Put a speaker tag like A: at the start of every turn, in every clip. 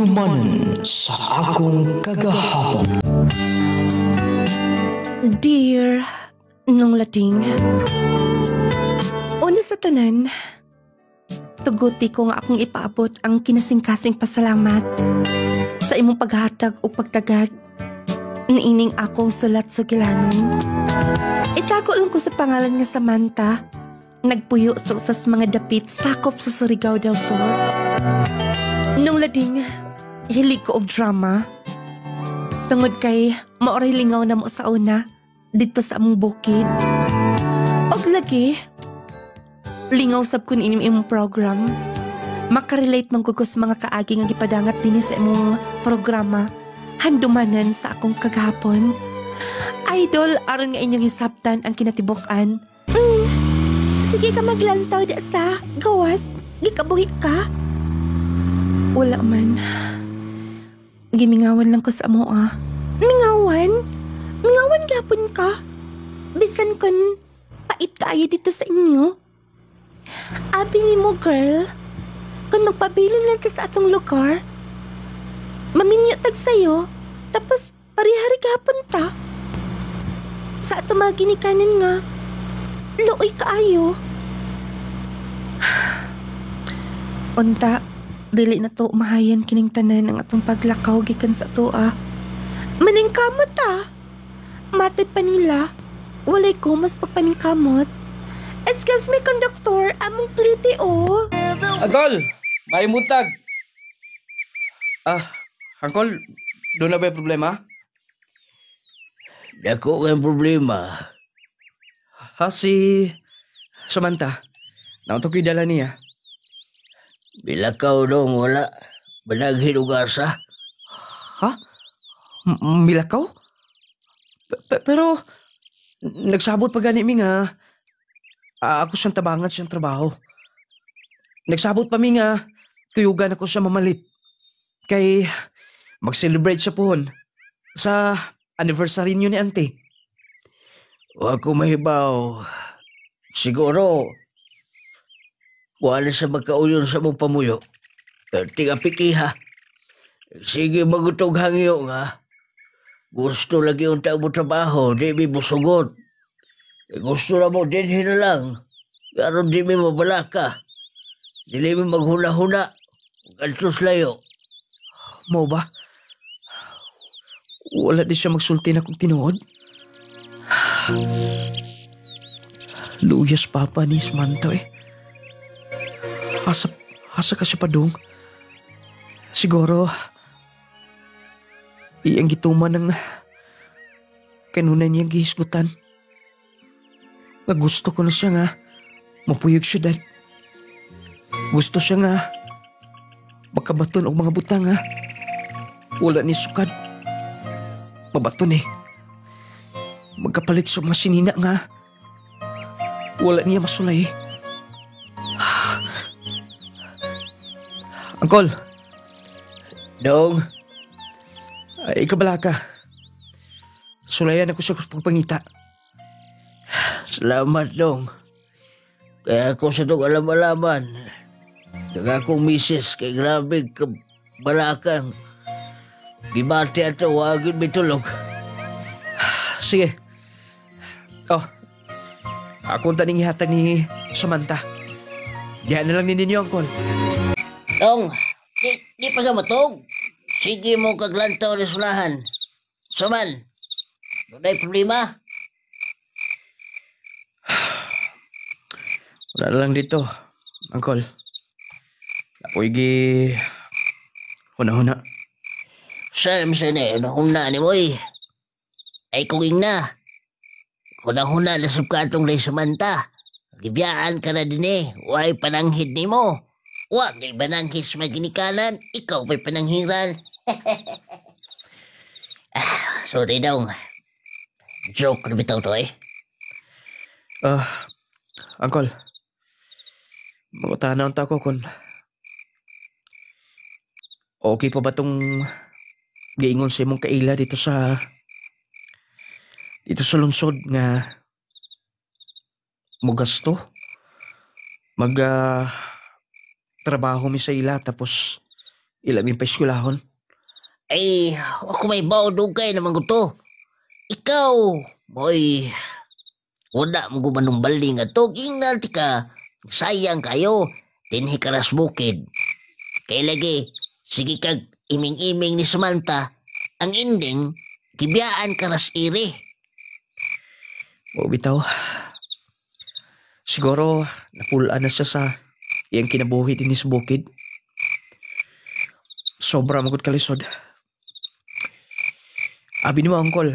A: Handumanan sa akong kagahapon.
B: Dear nung lating, una sa tanan, tuguti ko nga akong ipaabot ang kinasing-kasing pasalamat sa imong paghatag o pagtagad niining akong sulat sa gilanon. Itago lang ko sa pangalan nga Samantha, nagpuyo sa usas mga dapit sakop sa Surigao del Sur. Nung lading, hilig ko og drama. Tungod kay maoray lingaw na mo sa una dito sa among bukid. Og lagi, lingaw sab kun ining imong program. Makarelate man ko sa mga kaagi nga gipadangat dinhi sa imong programa. Handumanan sa akong kagahapon. Idol, aron nga inyong hisabtan ang kinatibok-an. Sige ka maglantaw da sa gawas. Gikabuhi ka. Wala man. Gimingawan lang ko sa amo ah. Mingawan? Mingawan gapon ka? Bisan kon pait kaayo dito sa inyo? Abi ni mo girl, kung magpabilin lang ka sa atong lugar, maminyatag sa'yo, tapos parihari gapon ta. Sa ato mga ginikanan nga, looy kaayo. Unta, dili na to mahayan kining tanan ang atong paglakaw gikan sa toa. Maningkamot ta. Matod pa nila. Walay ko mas pagpaningkamot. Excuse me, conductor. Among pliti oh.
C: Angkol! May mutag! Angkol, doon na ba yung problema?
D: Dako kang problema.
C: Si Samantha. Nauntok ko yung dala niya.
D: Bilakaw dong wala. Banaghin ugasa.
C: Ha? Milakaw? Pero, nagsabot pa gani mi nga. Ako siyang tabangan siyang trabaho. Nagsabot pa mi nga, kuyugan ako siya mamalit. Kay, mag-celebrate siya pohon sa anniversary niyo ni auntie.
D: Wa ko mahibaw. Siguro, wala sa magkauyon sa mong pamuyo. Tiga pikiha. Sige magutog hangyo nga. Gusto lagi unta mo trabaho, di mi busugot. Gusto na mo din hinalang. Karon di mi mabalaka. Dili mi maghuna-huna. Gantos layo.
C: Mo ba? Wala di siya magsulti na kung tinuod? Luyas papa ni Samantha eh. Hasa ka siya pa dong. Siguro, iyang gituman ng kanunay niyang gihisgutan. Nga gusto ko na siya nga mapuyog siya dad. Gusto siya nga makabaton og mga butang nga wala ni sukad. Mabaton eh. Magkapalit sa mga sinina nga wala niya masulay. Angkol!
D: Dong,
C: Ay, kabala ka. Sulayan ako sa pagpangita.
D: salamat dong. Kaya ako sa itong alam-alaman. Akong misis kay grabe balakang. Gibati ato, wagin mitulog.
C: Sige. Oh, akong taning ihatag ni Samantha. Diyan na lang ninyo, Angkol.
D: Dong, di pa ka matog. Sige mo kaglantaw na sulahan. Suman, doon problema?
C: Wala na lang dito, Angkol. Ako'y huna-huna.
D: Saan na huna ni mo eh. Ay kung na. Huna-huna na subkatong na Samantha. Gibiyaan ka na din eh. Huwag pananghid ni mo. Huwag ay pananghid sa maginikanan. Ikaw may pananghiran. Sorry daw. Joke na bitaw to eh.
C: Angkol. Magutanaw ta ko kung okay pa ba tong giingon sa imong kaila dito sa lungsod nga mo gasto trabaho mi sa ila tapos Ilamin pa eskwelahon.
D: Ay, ako may baudugay naman ko to. Ikaw, boy, wala mo gumanong baling at to. Ingat ka, sayang kayo. Dinhi karas bukid. Kaya lagi, sige kag iming-iming ni Samantha, ang ending, kibiyaan karas iri.
C: O bitaw. Siguro, napulaan na siya sa iyang kinabuhi din sa bukid. Sobra magod kalisod. Abi ni mo, Uncle.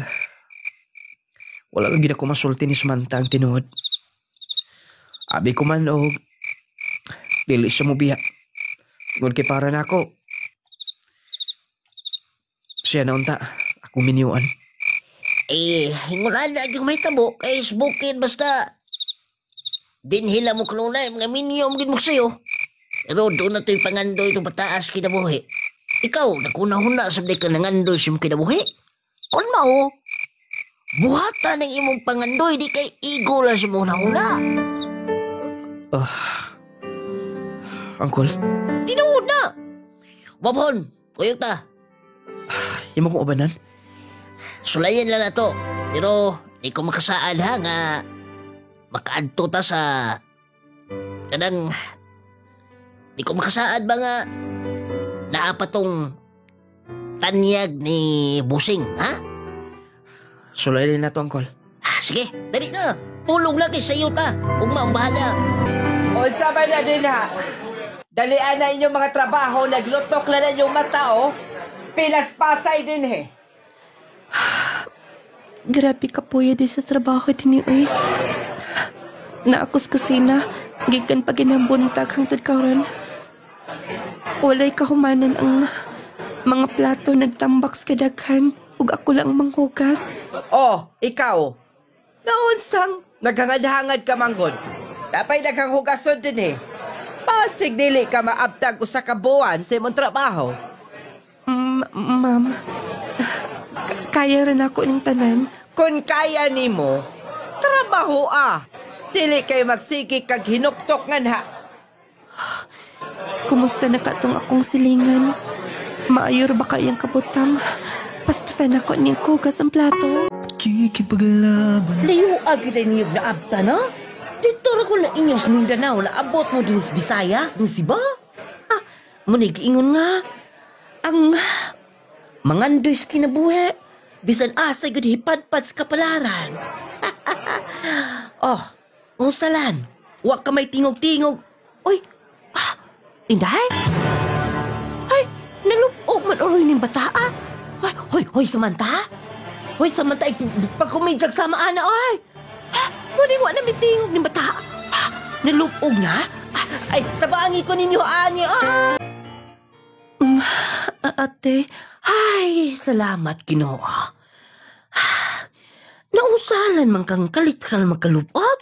C: Wala lang ginako masulti ni Samantha ang tinuod. Abi ko man o dili siya mo biya. Tungod kay para na ako. Siya na unta. Ako miniuan.
D: Eh, hingulaan na yung may tabo kay sa bukid basta. Dinhila mo kanunay, mga minyom din mo sa'yo. Pero doon na to'y pangandoy itong pataas kinabuhi. Ikaw, nakunahuna sabday ka nangandoy sa kinabuhi. Kung mao, buhata ng imong pangandoy, di kay igo lang sa muna huna.
C: Uncle,
D: Tinuod na! Wabhon, kuyog ta.
C: imo kong ubanan?
D: Sulayan lang na to. Pero, di ko makasaad ha nga makaadto ta sa kanang di ko makasaad ba nga naapatong tanyag ni Busing, ha?
C: Sulayin na to, Uncle.
D: Sige, dali na. Tulong lagi sa iyo ta. Huwag maang bahala.
E: Unsa ba na din ha? Dalian na inyong mga trabaho, naglutok na na inyong mata, oh. Pilas pasay din, he.
B: Grabe ka po yun sa trabaho din uy. Naakos kusina, gikan pa ginambuntag hangtod karon. Walay kahumanan ang mga plato nagtambak sa kadaghan ug ako lang manghugas.
E: Oh, ikaw. Naunsang naghangad-hangad ka manggod. Dapay naghanghugasod din, he. Pasig dili ka maabtag usa ka buwan sa imong trabaho.
B: Ma'am, kaya rin ako ng tanan.
E: Kung kaya nimo, trabaho Dili kay magsigi kag hinuktok nga ha.
B: Kumusta na katong akong silingan? Maayor ba kayang kabutang? Paspasan ako niyang kugas ang plato.
A: Kikipaglaban.
F: Layo agad ay niyog na abta na? Dito ra ko na inyong sa Mindanao na abot mo din sa Visayas, din si ba? Munig ingon nga. Ang mangandoy sa kinabuhi. Bisan asay gud hipadpad sa kapalaran. Oh, usalan. Wa ka may tingog-tingog. Uy, inday? Ay, nalupog man uroy ning bata Hoy, Samantha? Hoy, Samantha, pagkumidyag sama ana, oy. Muli wa na mitingog ning bata. Nalupog na? Ay, tabangi ko ninyo, ani,
B: Ate,
F: Ay, salamat, Ginoo. Nausalan man kang kalit-kal magkalupot.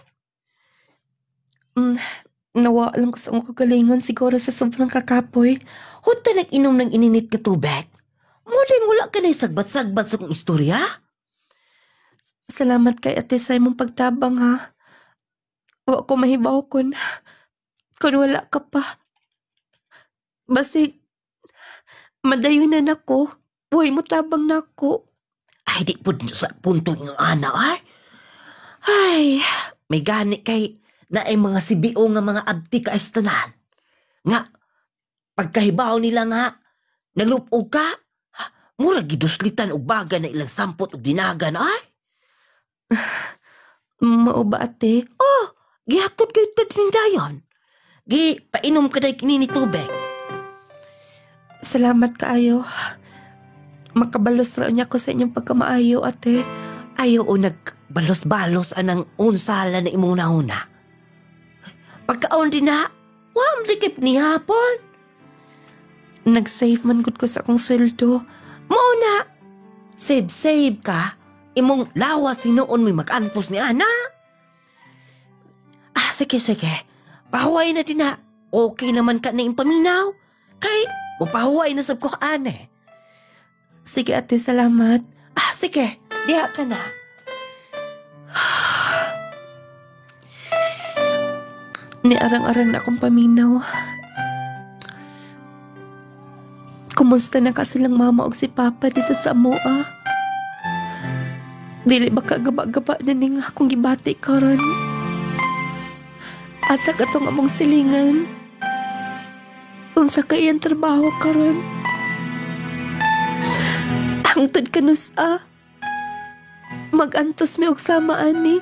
B: nawa lang ko sa akong kagalingon siguro sa sobrang kakapoy.
F: Huwag nag-inom ng ininit ka tubig. Muling wala ka na sagbat-sagbat sa kong istorya.
B: Salamat kay ate sa imong pagtabang ha. Wa ko mahibaw kun wala ka pa. Basig, madayon na nako. Buhay mo tabang nako.
F: Ay, di po sa punto yung ana, ay. Ay, may gani kay na ay mga sibio nga mga abti ka estanan. Nga, pagkahibaw nila nga, nalupog ka, mura giduslitan og baga na ilang sampot og dinagan, ay.
B: Mao ba ate?
F: Oh, gihatod kayo tatindayon. Painom ka dahi kinini tubig.
B: Salamat kaayo. Makabalos ra niya ko sa inyong pagkamaayo ate.
F: Ayaw o nagbalos-balos anang unsala na imong nauna. Pagkaon din na, wam likip ni hapon.
B: Nag-save man gud ko sa akong sweldo.
F: Muna, save ka. Imong lawas sinuon mo mag-antos ni Ana. Sige. Pahuway na din na. Okay naman ka na impaminaw. Kay, pahuway na sab ko ane.
B: Sige ate, salamat.
F: Sige, diha ka na.
B: Ni arang-arang na akong paminaw. Kumusta na ka silang mama o si papa dito sa amoa? Dili ba kagaba-gaba na ning akong gibati karon? Asa ka tong among silingan? Unsa ka iyang trabaho karon? Hangtod ka nusa. Magantos mi og sama ani.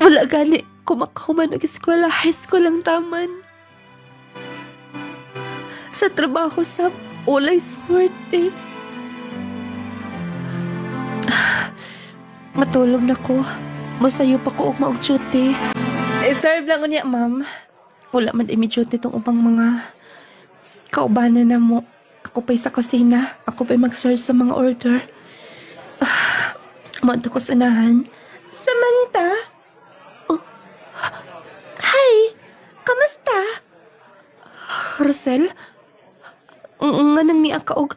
B: Wala gani kumakahuman og eskwela, high school lang taman. Sa trabaho sa ulay swerte. Matulog na ko. Masayo pa ko og maog duty. Serve lang unya, ma'am. Wala man imi-duty tong ubang mga kaubanan na mo. Ako pa'y sa kusina. Ako pa'y mag-serve sa mga order. Maunta ko sa unahan. Samantha? Oh. Hi! Kamusta? Rosel? Nga nang niya ka og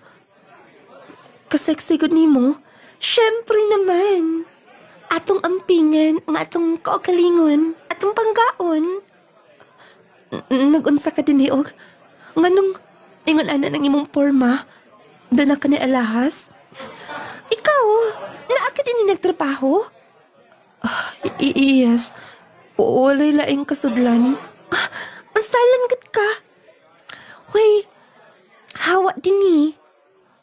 B: kaseksi gud nimo. Syempre naman. Atong ampingan, nga atong kaugalingon, atong panggaon. Nagunsa ka din og nganong ingon ana nang imong porma. Dana ka ni alahas. Ikaw, naakit ini nagtrabaho? Yes. Walay laing kasudlan. Ang salan gud ka. Hoy, hawa din ni.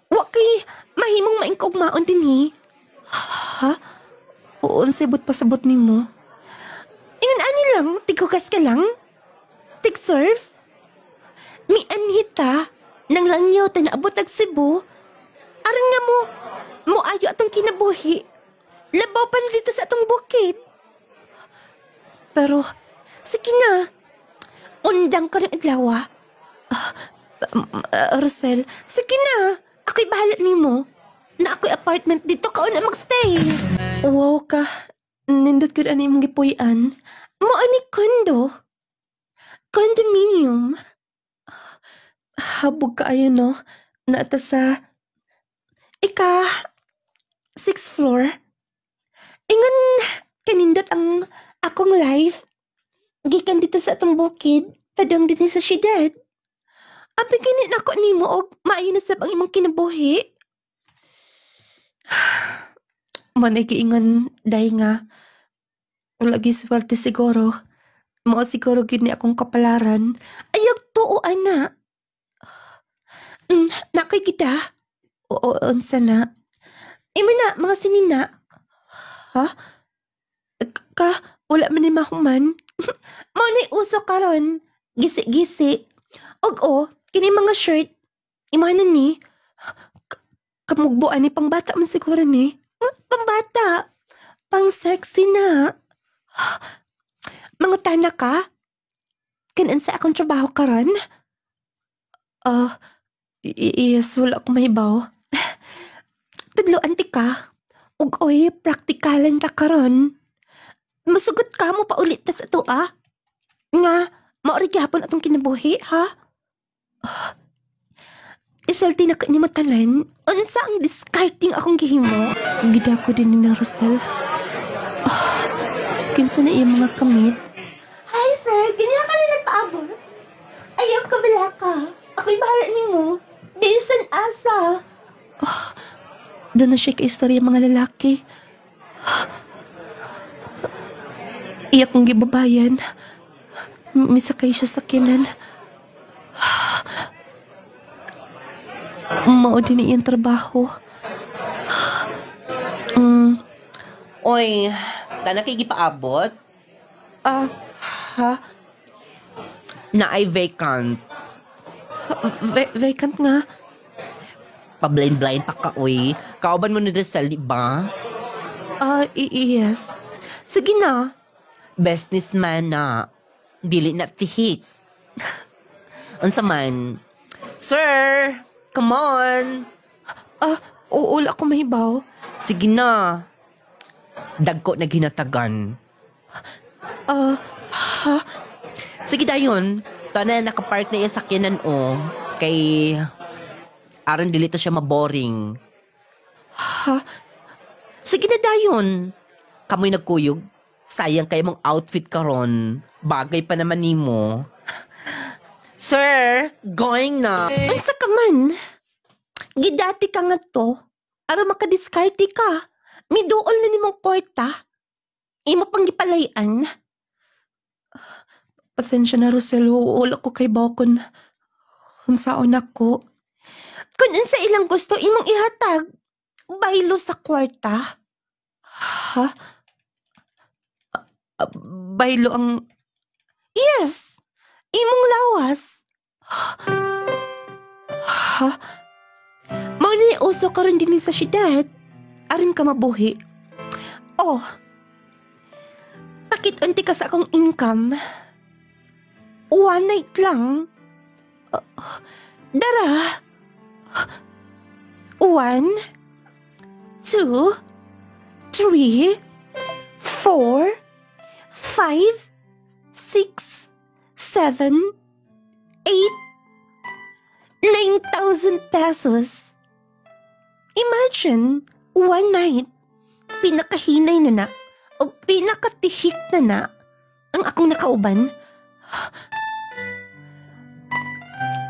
B: Wa kay mahimong maingkog-maon din ni. Ha? Uon sabot pasabot ni mo. Inan-ani lang, tigugas ka lang. Tig-surf. Mi anhita, nang langyaw ta naabot ag Cebu. Aran nga mo ayo atong kinabuhi. Labaw pa na dito sa atong bukid. Pero, sige na. Undang ka ng adlaw. Rosel, sige na. Ako'y bahala nimo. Na ako'y apartment dito ka na magstay. Wow ka. Nindot ko na imong gipuy-an. Mo ani kondo. Condominium. Habog ka ayo no. Naata sa 6th floor. Ingon kanindot ang akong life. Gikan dito sa atong bukid. Padang din sa syudad. Abi ganit na ako nimo og maayo na sab ang imong kinabuhi. Manay giingon day nga. Lagi swerte siguro. Mao siguro gid ni akong kapalaran. Ayog tuo ana. Nakoy kita. Oo, unsa na. Imo na mga sinina. Ha? Wala man ni mahuman. Mao ni uso karon. Gisi-gisi. Og kini mga shirt. Imanan ni. Kamugbuan ni pangbata man siguro ni. Pangbata. Pang sexy na. Mga tana ka? Kanan sa akong trabaho karon? Yes, wala akong mahibaw. Tudloan ti ka. Ug praktikalan ta karon. Masugot ka mo pa ulit ta sa to Nga, maori gyapon atong kinabuhi, ha? Isalti na ni matalan, unsa ang discarding akong gihimo? Gida ko din ni Rosel. Kinsa na iyang mga kamit? Hi sir, ganyan ka na nagpaabot? Ayaw ka bala ka. Ako'y bahala nimo. Bisan asa. Doon na siya ka-istorya mga lalaki. Iyak kong gibabayan. Misakay siya sa kinan. Mao din iyang trabaho.
F: Oy, na nakikipaabot?
B: Ha?
F: Na ay vacant.
B: Vacant nga.
F: Pa-blind-blind pa ka, uy. Kauban mo ni Rizal, di ba?
B: Yes. Sige na.
F: Businessman na. Dili na tihik. Unsa man? Sir! Come on!
B: Wala ko mahibaw.
F: Sige na. Dagko na ginatagan.
B: Ha?
F: Sige dayon. Tana nakapark na yung sakyanan kay aron dili to siya maboring.
B: Ha?
F: Sige na dayon. Kamoy nagkuyog. Sayang kay mong outfit karon. Bagay pa naman nimo.
E: Sir, going na.
B: Unsa ka man? Gidati ka nga to. Aron makadiskarte ka. Miduol na nimong kwarta. Imo pang gipalayan. Pasensya na, Rosel. Wala ko kay Bokon. Unsaon ako. Kung unsa ilang gusto imong ihatag, baylo sa kwarta. Ha? Baylo ang... Yes! Imong lawas. Ha? Mauna ni uso ka rin din sa syudad. Aron ka mabuhi. Oh. Pakit-unti ka sa akong income. One night lang. Dara. 1, 2, 3, 4, 5, 6, 7, 8, 9,000 pesos. Imagine, one night, pinakahinay na o pinakatihik na ang akong nakauban.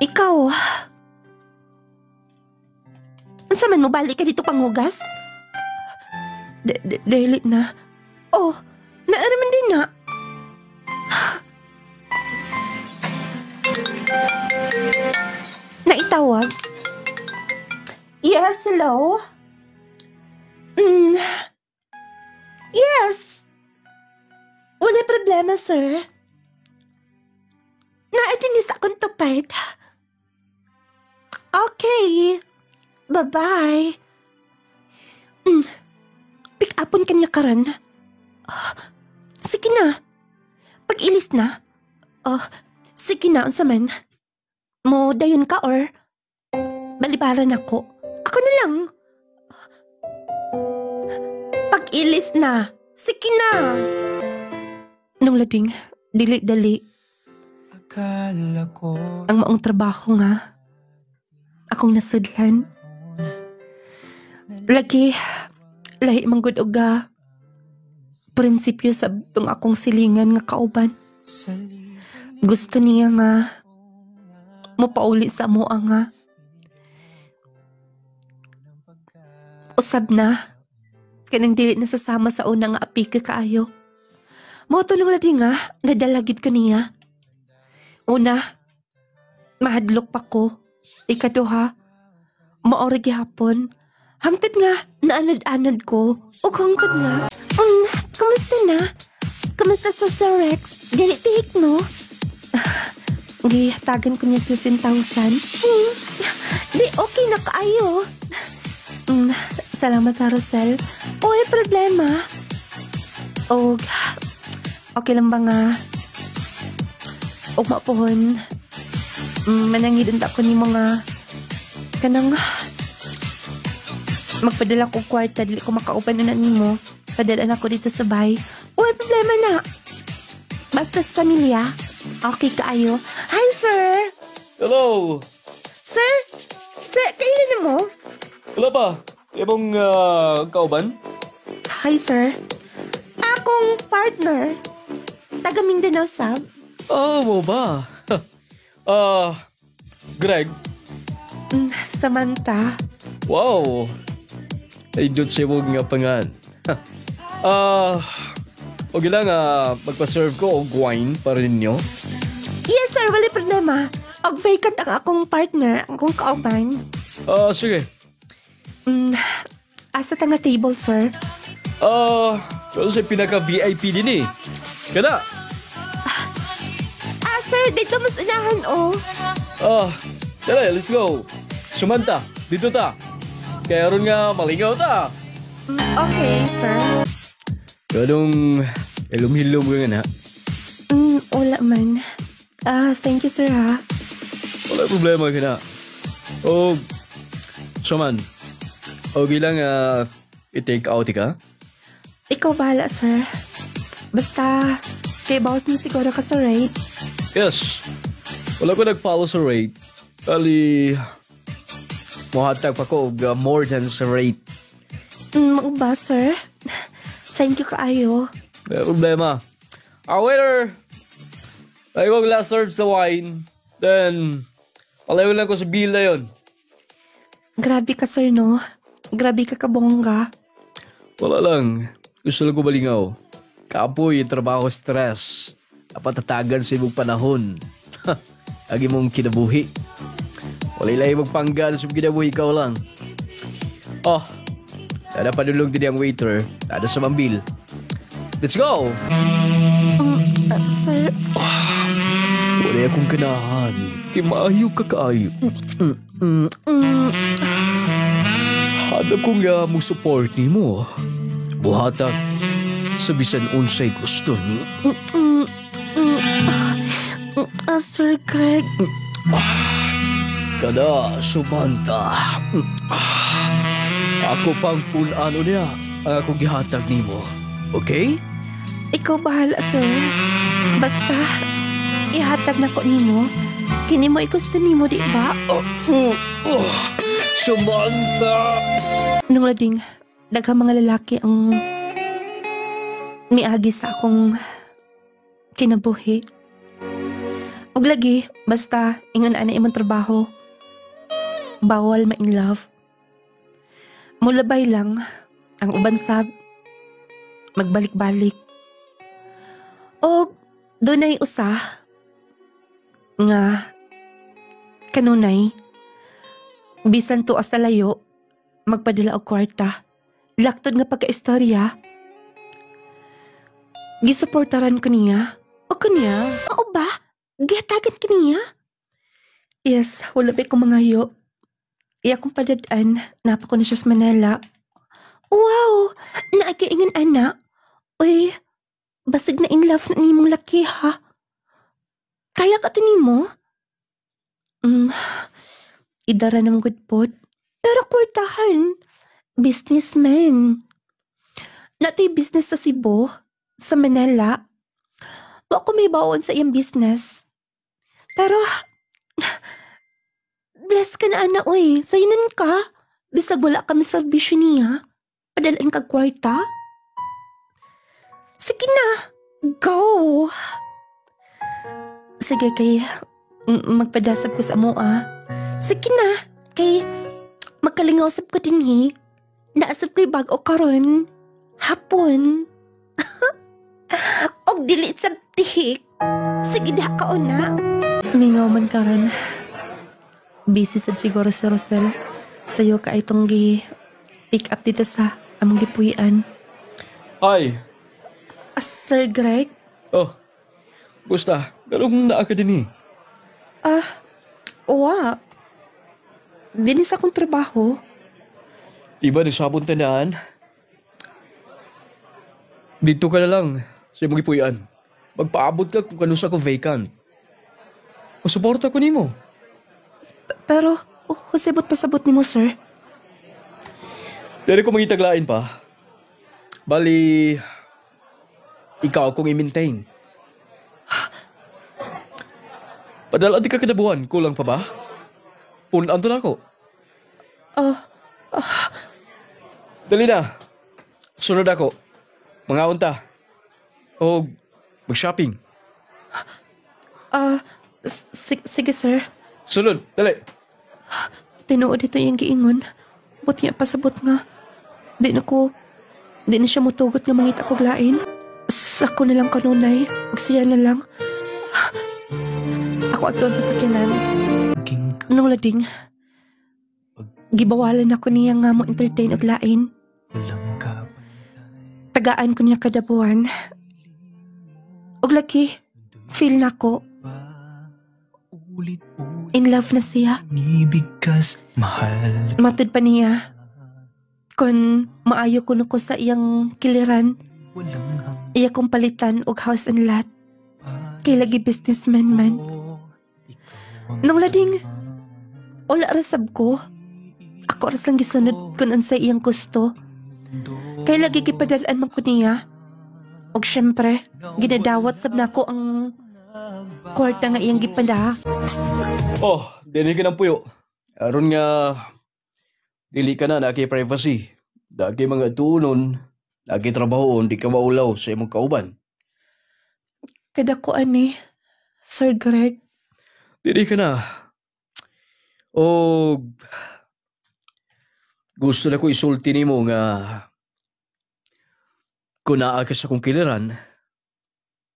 B: Ikaw, unsa man mo balik ka dito panghugas? Dili na. Oh, naaraman din na. Naitawag? Yes, hello? Yes. Wala problema, sir. Naatinis akong tupad. Okay. Bye-bye. Pick upon kanya karan. Sige na. Pag-ilis na. Sige na, unsa man. Mo dayon ka or balibaran ako. Ako na lang. Pag-ilis na. Sige na. Nung lading, dili-dali.
A: Akala ko
B: Ang maong trabaho nga. Akong nasudlan. Lagi, lahi manggod uga. Prinsipyo sa tong akong silingan nga kauban.
A: sa
B: Gusto niya nga mupauli sa mua nga. Usab na. Kanang dili na sasama sa una nga apika kaayo. Mao tulong na di nga, nadalagid ko niya. Una, mahadlok pa ko. Ikaduha, maori gihapon. Hangtod nga, naanad-anad ko. Ug hangtod nga, kamusta na? Kamusta sa Sir Rex? Gali tihik, no? Gihatagan ko niya 15,000. Di okay na kaayo. Salamat, Rosel. Uy, problema. Og, okay lang ba nga? Og mapuhon. Manangidun ko ni mga kanang magpadala ko kwarta, dili ko makaupan na nimo. Padala na ko dito sa bahay. Uy, problema na. Basta sa pamilya. Okay kaayo. Hi, sir.
D: Hello!
B: Sir, kailan na mo?
D: Wala ba? Ibang kauban?
B: Hi, sir. Akong partner. Taga Mindanao, sab.
D: Mo ba? Greg?
B: Samantha.
D: Wow! Ay, doon siya mo nga pangan. Okay lang, magpa-serve ko og wine para ninyo.
B: Yes, sir. Wala problema. Og vacant ang akong partner, ang akong kauban.
D: Sige.
B: Asa ta nga table, sir?
D: Pero siya pinaka-VIP din eh. Kada?
B: Sir, dito mas unahan, oh.
D: Tara, let's go. Sumanta, dito ta. Kaya ron nga, malingaw ta.
B: Okay, sir.
D: Ganong ilum-hilum ka nga na.
B: Wala man. Thank you, sir, ha?
D: Wala problema ka na. Saman, okay lang i-take out ka?
B: Ikaw bahala, sir. Basta, kay boss na siguro ka sa rate.
D: Yes. Wala ko nag-follow sa rate. Kali, mahatag pa ko more than sa rate.
B: Ba, sir? Thank you kaayo.
D: May problema. Waiter! Ay kong last serve sa wine. Then, palayo lang ko sa bill na yun.
B: Grabe ka, sir, no? Grabe ka kabongga.
D: Wala lang. Gusto lang ko malingaw. Kapoy, trabaho, stress. Napatatagan sa ibang panahon. Agi mong kinabuhi. Wala lang magpanggan sa kinabuhi ikaw lang. Oh, tada padulong din ang waiter. Tada sa mambil. Let's go!
B: Sir,
D: Wala akong kanahan. Kaya maayo ka kaayo. Hada ko nga mo support ni mo. Buhatag sa bisan unsay gusto ni.
B: Sir Greg,
D: Kada, Samantha. Ako pang punano niya ang akong gihatag ni mo. Okay?
B: ikaw bahala, sir. Basta, ihatag na ko nimo. Kini mo igusto nimo, di ba?
D: Samantha!
B: Nung lading, daghang mga lalaki ang miagi sa akong kinabuhi. Ug lagi, basta ingon ana imong trabaho, bawal ma-in love. Mulabay lang ang uban sab magbalik-balik. O dunay usa nga kanunay bisan to sa layo magpadala og kwarta. Laktod nga pagkaistorya. Gisuportaran ko niya. O kanya? Oo ba? Gihatagan ka niya? Yes, wala ba kong mangayo. Iya kong padadaan, napa ko na siya sa Manila. Wow! Naagaingan ana. Uy, basig na in love na nimong laki ha. Kaya ka to nimo? Idara ng good pod. Pero kwartahan, businessman. Nato'y business sa Cebu, sa Manila. Wa ko may bawon sa iyang business. Pero, bless ka na ana, uy. Saynan ka. Bisag wala kami servisyo niya. Padalaan kag kwarta. Sige na. Go. Sige kay, magpadasab ko sa mua. Sige na. Kay, magkalingausap ko din hi. Naasap ko'y bago karon. Hapon. Og dili sa tihik. Sige na ka una. Mingaw man karon. Busy sab siguro si Rosel. Sayo ka itong pick up dito sa among gipuy-an.
D: Ay!
B: Sir Greg?
D: Oh, gusta. Galong naa ka din eh.
B: Wa. Dinis akong trabaho.
D: Diba nagsabong tandaan? Dito ka na lang sa imong gipuy-an. Magpaabot ka kung kanus ako vacant. Masuporta ko nimo.
B: Pero, husibot pasabot ni mo, sir.
D: Pero kung mangitaglain pa, bali, ikaw kung i-maintain. Padala di ka kadabuhan, kulang pa ba? Punan to na ako. Dali na. Sunod ako. Mga unta. O mag-shopping.
B: Sige, sir.
D: Sunod, dali.
B: Tinuod ito yung giingon. Buti nga pasabot nga. Di na siya mutugot nga mangita ko lain. Sako na lang kanunay. Magsiya na lang. Ako aton sa sakinan. Nung lading, gibawalan ako niya nga mo entertain og lain. Tagaan ko niya kada buwan. Og laki, feel na ko. In love na siya. Matud pa niya. Kung maayo ko ko sa iyang kiliran, iya kong palitan og house and lot. Kay lagi businessman man. Nung lading, wala rasab ko. Ako ras lang gisunod kung sa iyang gusto. Kay lagi gipadalaan man ko niya. Og syempre, ginadawat sab na ko ang kwarta nga iyang gipada.
D: Oh, dili ka ng puyo. Aron nga, dili ka na naki privacy. Dagi mga tunon, naki trabahoon, di ka maulaw sa imong kauban.
B: Kada ko ani, Sir Greg.
D: Dili ka na. O gusto na ko isulti nimo nga kung naa ka sa kong kiliran,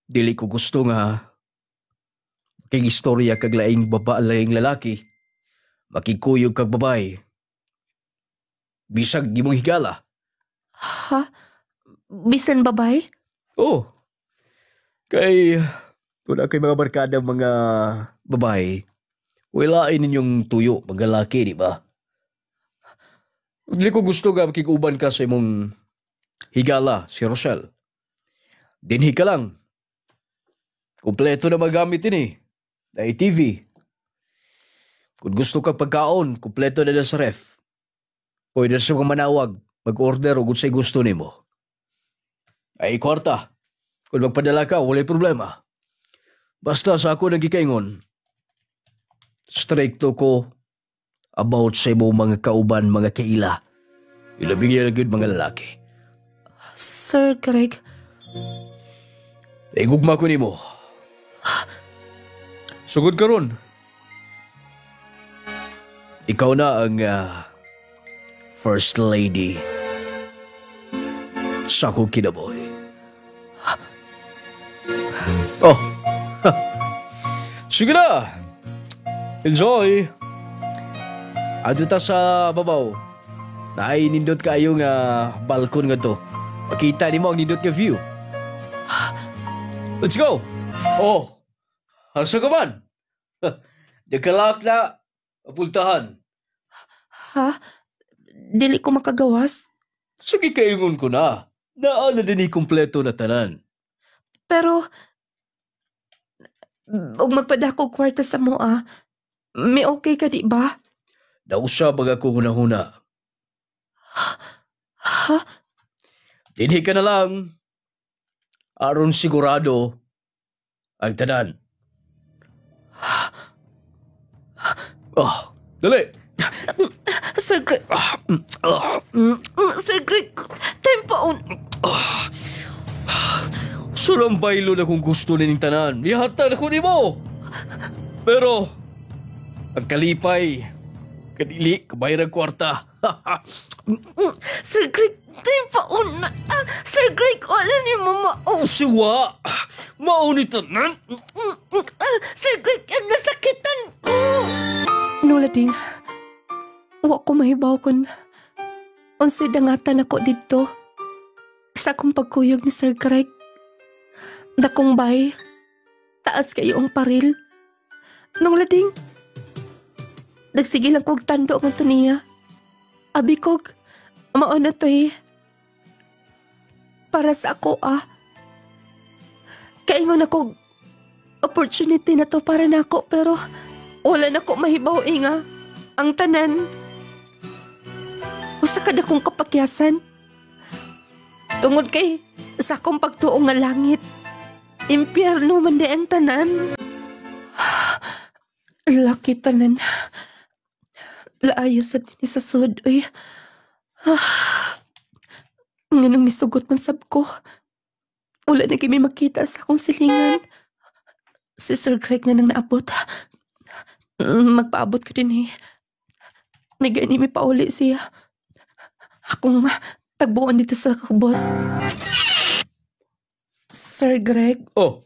D: dili ko gusto nga kay istorya kag laing laing lalaki, makikuyog kag babae. Bisag gimong higala.
B: Ha? Bisan babay?
D: Oh. Kay kung kay mga barkada mga babae, walain ninyong tuyo, mga lalaki, di ba? Dili ko gusto nga makikuban ka sa imong higala, si Rosel. Dinhi ka lang. Kompleto na magamit din eh. Dahil TV. Kung gusto ka pagkaon, kompleto na sa ref. Pwede na siya manawag, mag-order o kung sa'y gusto nimo. Ay, kwarta. Kung magpadala ka, wala'y problema. Basta sa ako nagkikaingon, stricto ko about sa imong mga kauban, mga kaila. Ilabing niya na mga lalaki.
B: Sir Greg,
D: Igugma ko nimo. Sugod ka ron. Ikaw na ang first lady sa akong kinabuhi. Oh. Sige na. Enjoy. Adto ta sa babaw. Naay nindot kayo nga balkon nga to. Makita nimo ang nindot nga view. Let's go. Oh. Asa ka man? Nakalak na apultahan.
B: ha? Dili ko makagawas.
D: Sige kaingon ko na. Naa na din kompleto na tanan.
B: Pero, og magpadako kwarta sa moa, may okay ka di ba?
D: Nausab ako huna-huna.
B: Ha?
D: Dinhi ka na lang. Aron sigurado ang tanan. Oh, dali.
B: Sir Greg, Sir Greg, tempo.
D: Surang baylo na kung gusto nining tanan. Ihatag ako nimo. Pero, ang kalipay, kadili, kabayarang kwarta.
B: Sir Greg, tempo. Sir Greg, wala ni mama.
D: Oh, siwa. Maunit tanan.
B: Sir Greg, ang nasakitan ko. Nulading, wa ko mahibaw kung unsay dangatan ako dito sa akong pagkuyog ni Sir Greg. Dakong bay, taas kayo ang paril. Nung lading, nagsige lang kog tando ang niya. Abi kog, mao na to eh. Para sa ako Kaingon ako, opportunity na to para nako pero wala na ko mahibaw nga. Ang tanan. Usa kada kong kapakyasan. Tungod kay sa akong pagtuo nga langit. Impyerno man di ang tanan. Laki tanan. Laayo sa din sa sod. Uy. Nganong misugot man sab ko. Wala na kami makita sa akong silingan. Si Sir Greg na nang naabot. Magpaabot ko din eh. May gani may pauli siya. Akong tagbuan dito sa boss. Sir Greg?
D: Oh,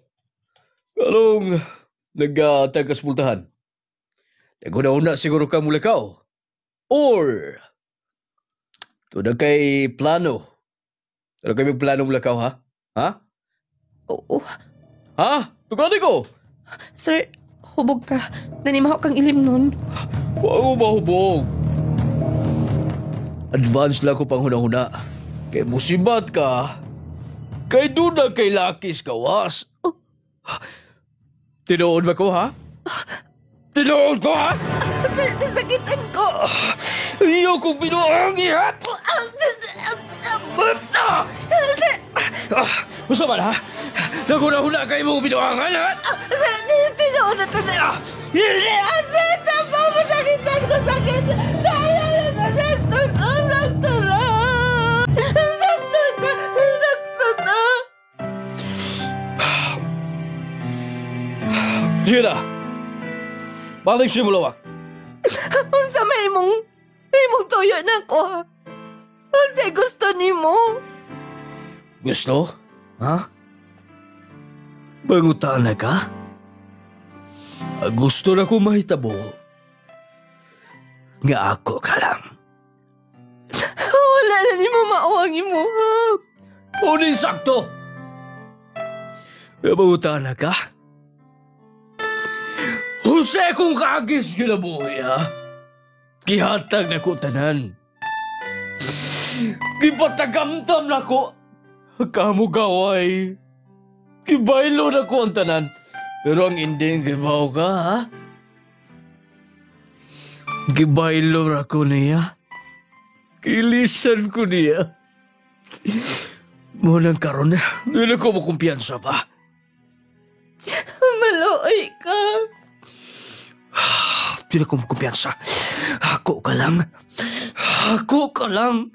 D: kalong nagtagkasmultahan. Naguna-una siguro ka mula ka. Or, to na kay plano. Ano kay may plano mula ka, ha? Ha?
B: Oo.
D: Ha? Tugani ko!
B: Sir, hubog ka. Nanimaho kang ilim nun.
D: Huwag mo mahubog. Advance lang ko pang huna-huna. Kay musibat ka. Kay doon kay lakis kawas.
B: Oh.
D: Tinoon ba ko, ha? Tinoon ko, ha?
B: Sir, nasakitan ko.
D: Iyo kong binuangi, ha?
B: Sir,
D: Gusto man, ha? Naguna-huna kayo mo binuangan, ha?
B: sir, tinoon na tanan. Hindi, sir, tama. Masakitan ko, sakit. Dahil na sa sakton. Sakto na. Sakto na. Sakto na.
D: Sige na. Balik si Mulawak.
B: Unsa may imong tuyo na ko. Unsa gusto nimo?
D: Gusto? Ha? Bangutan na ka? Gusto na ko mahitabo. Nga ako ka lang.
B: Wala na nimo maawang imo.
D: Uni sakto! Bangutan na ka? Husay kong kaagis kinabuhi ha? Kihatag na ko tanan. Gipatagamtam na ko. Kamu gaway. Kibaylo na ko ang tanan. Pero ang ending gibaw ka, ha? Gibaylo na ko niya. Kilisan ko niya. Munang karon na, hindi ko makumpiyansa pa.
B: Maloy ka.
D: Hindi ko makumpiyansa. Ako ka lang. Ako ka lang.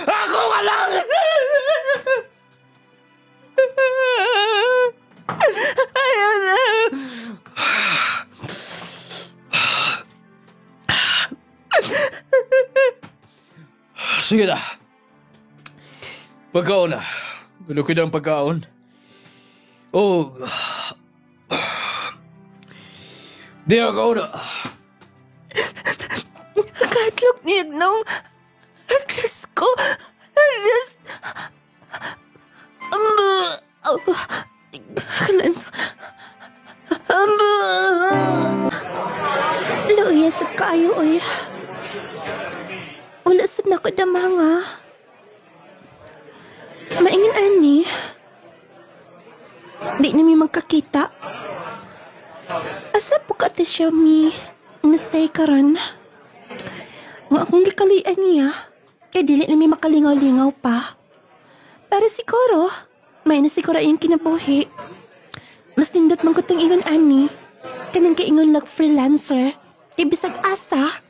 D: Ako ka lang!
B: Ayaw na.
D: Sige na. Pagkaon na. Bulukid ang pagkaon. Oh. Di ako na.
B: Katlok niya nung Diyos ko. Diyos. Kalans. Luya sa kayo, oy. Wala sa nakadamanga. Maingin ani. Di na mi magkakita. Asa po ka siya mi nastay karon? Nga akong gikalian niya. Kaya dili na mi makalingaw-lingaw pa. Pero siguro, may nasiguro yung kinabuhi. Mas nindot man ko tang ingon ani. Kanang kaingon lang freelancer. Ibisag asa.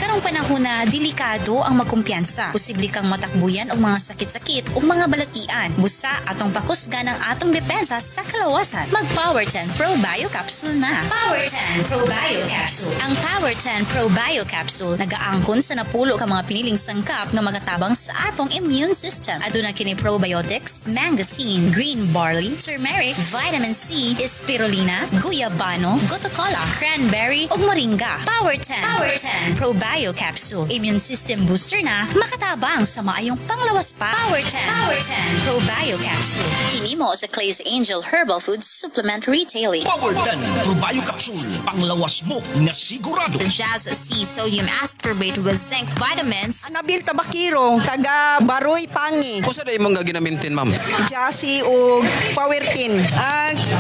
G: Karong panahon na delikado ang magkumpiyansa. Posible kang matakbuyan og mga sakit-sakit o mga balatian. Busa atong pakusgan ang atong depensa sa kalawasan. Mag Power 10 Pro Bio Capsule na. Power 10 Pro Bio Capsule. Ang Power 10 Pro Bio Capsule nagaangkon sa napulo ka mga piniling sangkap nga magatabang sa atong immune system. Aduna kini probiotics, mangosteen, green barley, turmeric, vitamin C, spirulina, guyabano, gotocola, cranberry ug moringa. Power 10 Pro Bio Capsule. Immune system booster na makatabang sa maayong panglawas pa. Power 10 Pro Bio Capsule. Hinimo sa Clay's Angel Herbal Food Supplement Retailing.
H: Power 10 Pro Bio Capsule. Panglawas mo na sigurado.
G: Jazz C Sodium Ascorbate with zinc vitamins.
I: Anabil Tabakiro, taga Baroy Pangi.
H: Kung sa day mong ginamintin, ma'am?
I: Jassy o Powertin.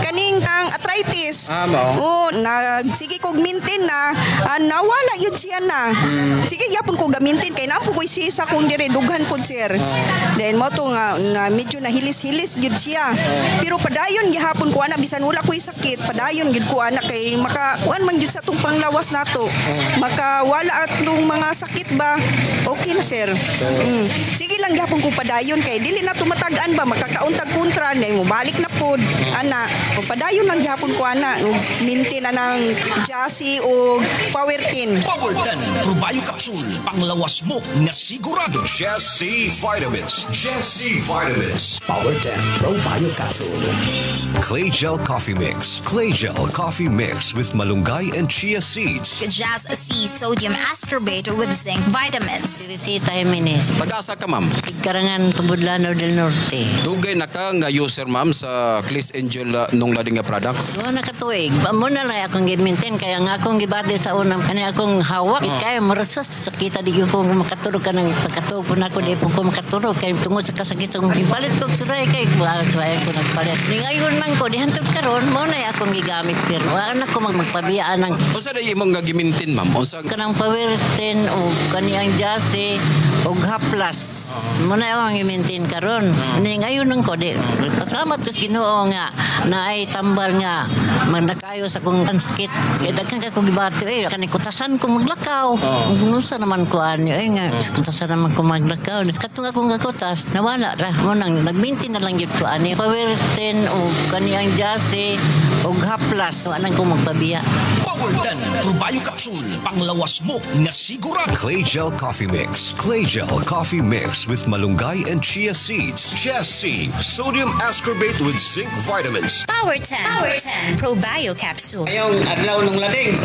I: Kaning kang arthritis.
H: Mo?
I: Sige kog mintin na. Nawala yun siya na. Sige yapon ko gamintin kay napo ko sisa kung dire dughan pod sir. Then mo to nga medyo nahilis-hilis gyud siya. Pero padayon gihapon ko ana bisan wala ko'y sakit. Padayon gyud ko ana kay makakuan man gyud sa tong panglawas nato. Makawala atong mga sakit ba. Okay na sir. Sige lang gihapon ko padayon kay dili na tumatagan ba makakauntag kontra na mo balik na pod ana. Padayon lang gihapon ko ana mintin na ng Jassy o Powertin.
H: Power 10 Pro Bio Capsule. Panglawas mo na sigurado.
J: Jesse Vitamins. Jesse Vitamins.
H: Power 10 Pro Bio Capsule.
J: Clay Gel Coffee Mix. Clay Gel Coffee Mix with malunggay and chia seeds.
G: Jazz C Sodium Ascorbate with zinc vitamins.
K: Teresita Jimenez.
H: Pag-asa ka, ma'am?
K: Karangan Tubudlano del Norte.
H: Dugay na ka nga user, ma'am, sa Clay's Angel nung lading nga products?
K: Oo, nakatuig. Muna lang akong gimintin. Kaya nga akong gibati sa unang kanya akong hawak. Kaya marasas. Sakita di ko makatulog ka ng pagkatulog ko na ako. Di po ko makatulog. Kaya tungod sa kasakit sa ipalit ko suray kay suray ko nagpalit. Ngayon man ko, dihantod karon muna akong gigamit. Pero anak ko magpabiyaan ng...
H: Unsa day imong gagimintin, ma'am? Unsa
K: kanang Powertin o kaniyang Jassy o Haplas. Muna ang i-maintain karon. Ngayon ko di. Pasalamat ko sa Ginoo nga na ay tambal nga nakayo sa kong sakit. Kaya daghan ka kong gibati kanikutasan ko maglakaw. Nusa naman ko anyo nga kutasan naman ko maglakaw. Katong akong gakutas nawala ra mo nang nag-maintain na lang gyud ko ani Powerten o kaniyang Jase o Haplas anang ko magpabiya.
L: Powerten Probio Capsule panglawas mo nga sigurado.
J: Clay Gel Coffee Mix. Clay Gel Coffee Mix with malunggay and chia seeds. Chia seed, sodium ascorbate with zinc vitamins.
G: Powerten Probio Capsule.
M: Ngayong adlaw nung lading,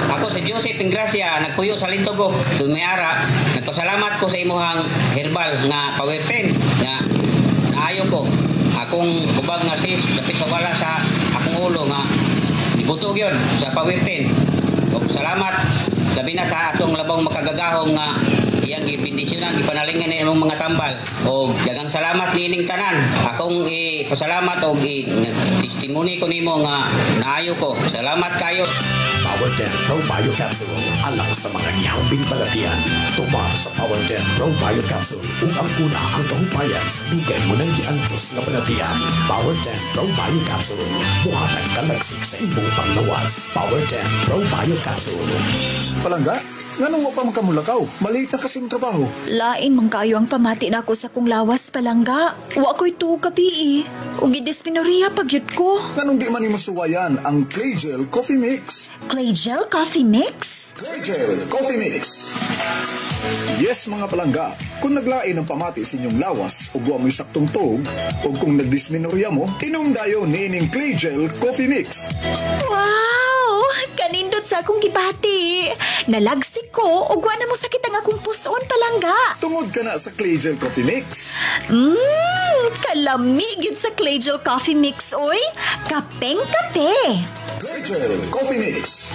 M: ako si Joseph Ingracia, nagpuyo sa Lintogo, Dumayara. Nagpasalamat ko sa imuhang herbal nga Powerten nga naayo ko. Akong kubag nga sis, dapit sa wala sa akong ulo nga ibutog yun sa Powerten. O salamat, gabi na sa atong labang makagagahong nga iyang ibindisyonan, ipanalingan na imong mga tambal. O dagang salamat niining tanan. Akong ipasalamat o testimony ko nimo nga naayo ko. Salamat kayo.
L: Powerten Probio Capsule alang sa mga gihambing balatian. Tumar sa Powerten Probio Capsule ug ang una ang kahupayan sa dugay mo nang giantos nga balatian. Powerten Probio Capsule buhatag kalagsik sa imong panglawas. Powerten Probio Capsule.
N: Palangga, nganong mo pa makamulakaw? Maliit na kasing trabaho.
O: Lain man kayo ang pamati na ako sa kong lawas, Palangga. Wa ko'y tuog kapi ug gidisminoriya pagyud ko.
N: Nganong di man nimo suwayan ang Clay Gel Coffee Mix?
O: Clay Gel Coffee Mix?
N: Clay Gel Coffee Mix. Yes, mga palangga, kung naglain ang pamati sa inyong lawas o buwa mo'y saktong tog, o kung nagdisminorya mo, inom dayo niining Clay Gel Coffee Mix.
O: Wow! Kanindot sa akong gibati. Nalagsik ko o na mo sakit ang akong puson, Palangga.
N: Tungod ka na sa Clay Gel Coffee Mix.
O: Kalamig yun sa Clay Gel Coffee Mix, oy. Kapeng-kape.
N: Clay Gel Coffee Mix.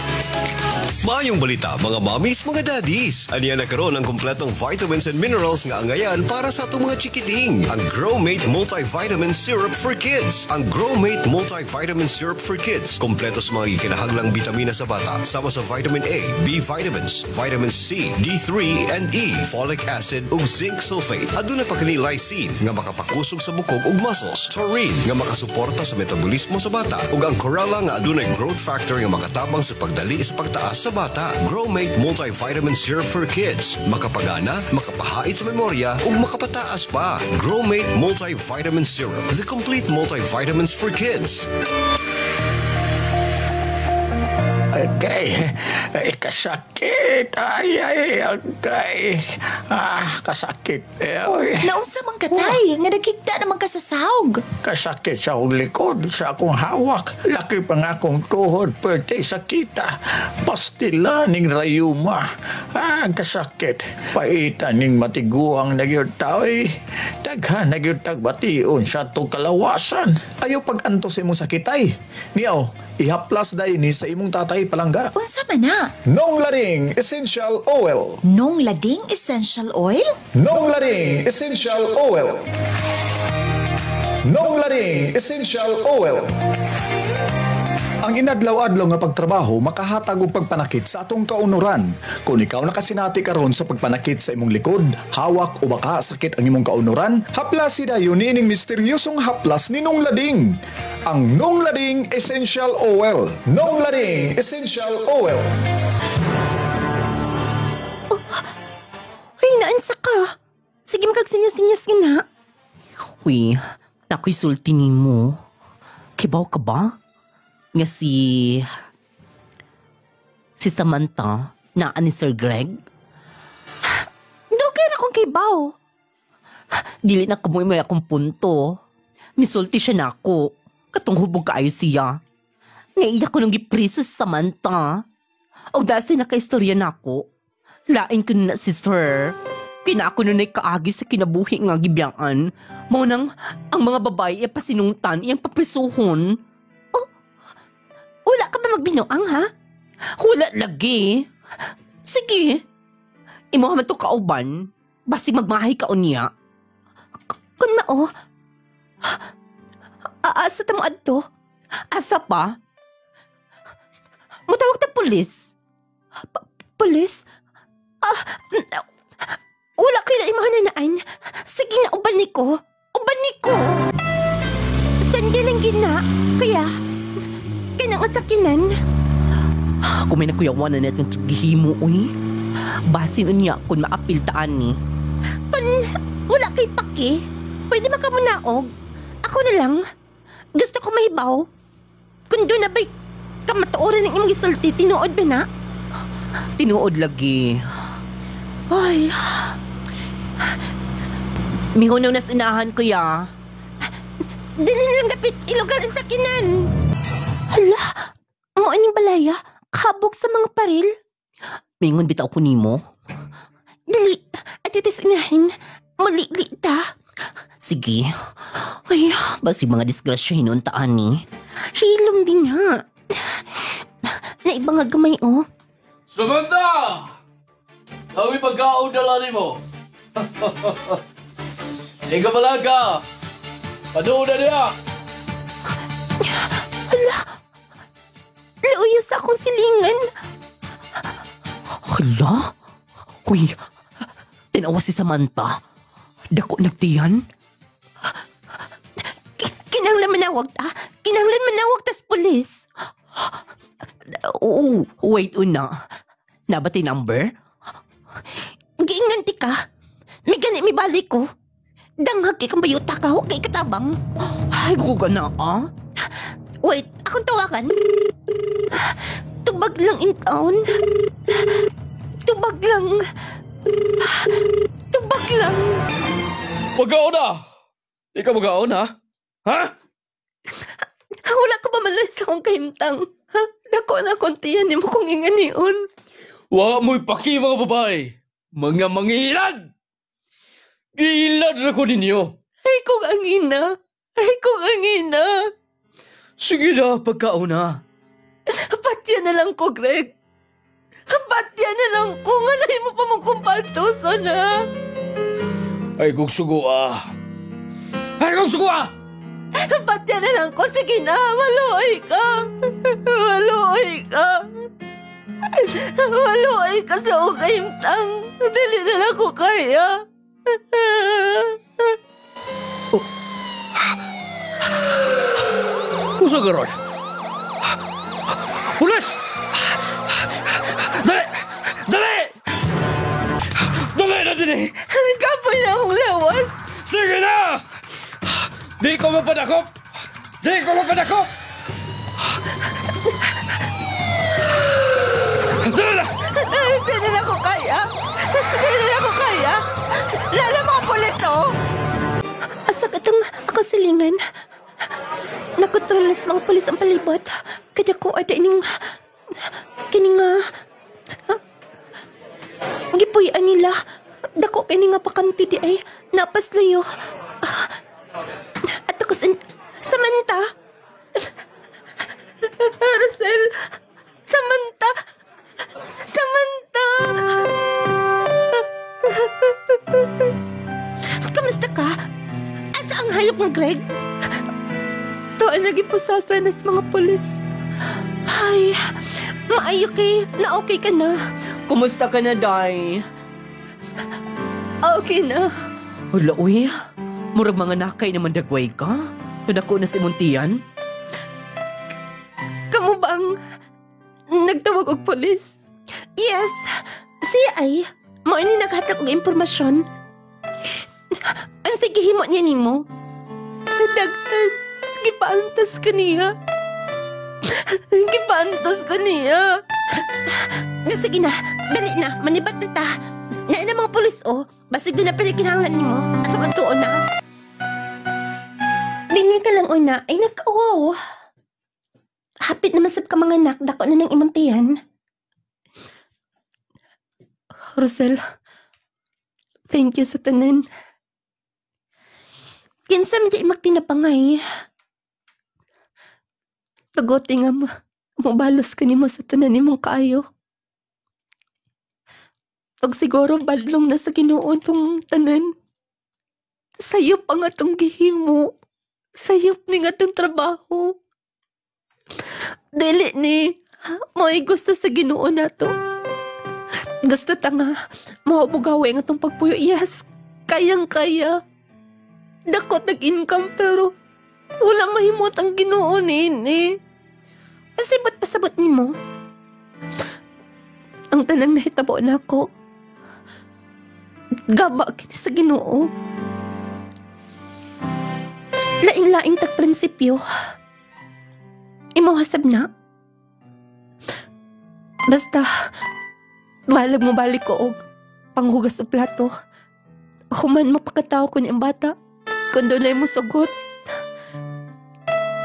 J: Maayong balita mga mommies, mga daddies. Aniya na karon ang kompletong vitamins and minerals nga angayan para sa atong mga chikiting. Ang Growmate Multivitamin Syrup for Kids. Ang Growmate Multivitamin Syrup for Kids. Kompleto sa mga kinahanglang bitamina sa bata. Sama sa vitamin A, B vitamins, vitamin C, D3 and E, folic acid ug zinc sulfate. Aduna pa kini lysine nga makapakusog sa bukog ug muscles. Taurine nga makasuporta sa metabolismo sa bata. Ug ang chlorella nga adunay growth factor nga makatabang sa pagdali sa pagtaas sa bata. Growmate Multivitamin Syrup for Kids. Makapagana, makapahait sa memorya, ug makapataas pa. Growmate Multivitamin Syrup. The complete multivitamins for kids.
P: Agay, kasakit. Ay, agay. Kasakit.
O: Naunsa man katay, nga nagkita naman ka sa sahog.
P: Kasakit sa akong likod, sa akong hawak. Laki pa nga akong tuhod, pwede sakita. Pastila ning rayuma. Kasakit. Paitan ning matiguang nagyod tao'y. Daghan nagyod tagbation sa itong kalawasan.
N: Ayaw pag-antos imong sakitay. Niyaw, ihaplas dahi ni sa imong tatay, Palangga.
O: Unsa man na?
N: Nong Lading Essential Oil.
O: Nong Lading Essential Oil?
N: Nong Lading Essential Oil. Nong Lading Essential Oil. Ang inadlaw-adlaw nga pagtrabaho makahatag og pagpanakit sa atong kaunuran. Kung ikaw nakasinati karon sa pagpanakit sa imong likod, hawak o baka sakit ang imong kaunuran, haplas dayon niining misteryosong haplas ni Nong Lading. Ang Nong Lading Essential Oil. Nong Lading Essential Oil.
B: Uy, naansa ka. Sige magagsinyas-sinyas ka na. Uy, nako'y sulti ni mo. Kibaw ka ba? Nga si Samantha na ni Sir Greg? Dugay na kong kibaw. Dili na kamoy may akong punto. Misulti siya na ako. Katong hubog kaayo siya. Naiyak ko nang gipriso sa Samantha. O dahil nakaistorya na ako. Lain ko na si Sir. Kina ako nun ay kaagi sa kinabuhi nga gibiyaan. Mao nang ang mga babae ay pasinungtan iyang paprisuhon. Wala ka ba magbinuang, ha? Wala lagi. Sige. Imo man to kauban. Basi magmahay ka unya. Kun mao. Asa ta mo adto? Asa pa? Mutawag ta pulis. Pulis? Wala kay Dili mo hananaan. Sige na, uban ni ko. Uban ni ko. Sandi lang gina. Kaya nga sakinan.
F: Kung may nakuyawan na itong gihimo, uy. Basin niya kung maapil taan ni.
B: Kung wala kay paki, pwede makamunaog. Ako na lang. Gusto ko mahibaw. Kung doon na ba'y kamatuoran ng imong gisulti, tinuod ba na?
F: Tinuod lagi.
B: Ay.
F: Mihunaw na sinahan ko ya.
B: Dili nilang dapit ilugal ang sakinan. Hala, mo aning balaya, kabog sa mga paril.
F: Mingon bitaw ko nimo.
B: Dali, at itis inahin, malili ta.
F: Sige. Ay, basig mga disgrasya hinuntaan ni.
B: Hilom din ha. Naiba nga gamay oh.
D: Samantha! Awi pagkaon dala mo. Ika malaga. Ano na niya?
B: Hala, lauyas akong silingan.
F: Hala? Uy, tinawa si Samantha. Dako nagtiyan?
B: Kinahanglan manawag ta. Kinahanglan manawag tas pulis.
F: Oo, wait una. Nabati number?
B: Giinganti ka. May gani may balik ko. Danghag kay kang bayuta ka, huwag kay katabang.
F: Ay, kuga na ah.
B: Wait, akong tawagan. Tubag lang in town. Tubag lang. Tubag lang.
D: Magaon na! Ikaw magaon ha? Ha?
B: Wala ka ba malay sa akong kahimtang? Ha? Dako na kontiyan ni mo kung inganion.
D: Wa mo'y paki mga babae. Mga mangilan! Giilad na ko ninyo.
B: Ay kung angina. Ay kung angina.
D: Sige na, pagkauna.
B: Patya na lang ko, Greg. Patya na lang ko. Nganay mo pa mong kumpatoso na.
D: Ay kung sugo ah. Ay kung sugo ah!
B: Patya na lang ko. Sige na, maluoy ka. Maluoy ka. Maluoy ka sa ukayimtang. Dili na lang ko kaya.
D: Kusa garon? Pulis! Dali! Dali! Dali na dali!
B: Kapoy na akong lawas!
D: Sige na! Di ko mapadakop! Di ko mapadakop! Dali na!
B: Hindi na ako kaya! Hindi na ako kaya! Lala mga pulis, oh! Asa katang akong silingan. Nakontrolas mga pulis ang palibot. Kaya ko ada ining... Kining gipuyan nila. Dako kining pakanti di ay napaslayo. At ako Samantha. Rosel. Samantha. Samantha. Kamusta ka? Asa ang hayop ng Greg? Tuan nagipusasa na sa mga pulis. Ay, maayo kay na okay ka na.
F: Kumusta ka na, Day?
B: Okay na.
F: Hala, uy. Murag mga nakay naman dagway ka. Nadako na si Muntian.
B: Kamu bang nagtawag og pulis? Yes. Siya ay mo ini naghatag og impormasyon. Ang sige himo niya nimo. Daghan gipantas ka niya. Gipantas ko niya. Sige na, dali na, manibat na ta. Nain na mga pulis, oh. Basig doon na pilikinanglan mo. At ang na. Dini ka lang, una. Ay, wow. Hapit na masap ka mga anak. Dako na ng imuntihan. Rosel, thank you sa tanan. Kinsam di magtinapangay. Tagote nga mo. Mabalos ka ni mo sa tanan ni mong kaayo. Og siguro badlong na sa Ginoo tong tanan. Sayop ang atong gihimo. Sayop ni nga tong trabaho. Dili ni, mo'y gusto sa Ginoo nato. Gusto ta nga, mabugawi nga tong pagpuyo. Yes, kayang-kaya. Dakot nag-income pero wala mahimot ang Ginoo nini. Sibot pasabot nimo. Ang tanang nahitabo nako. Gaba kini sa Ginoo. Laing-laing tag prinsipyo. Imo hasab na. Basta balag mo balik ko og panghugas sa plato. Ako man mapakatao ko niyang bata. Kung doon ay mo sugot.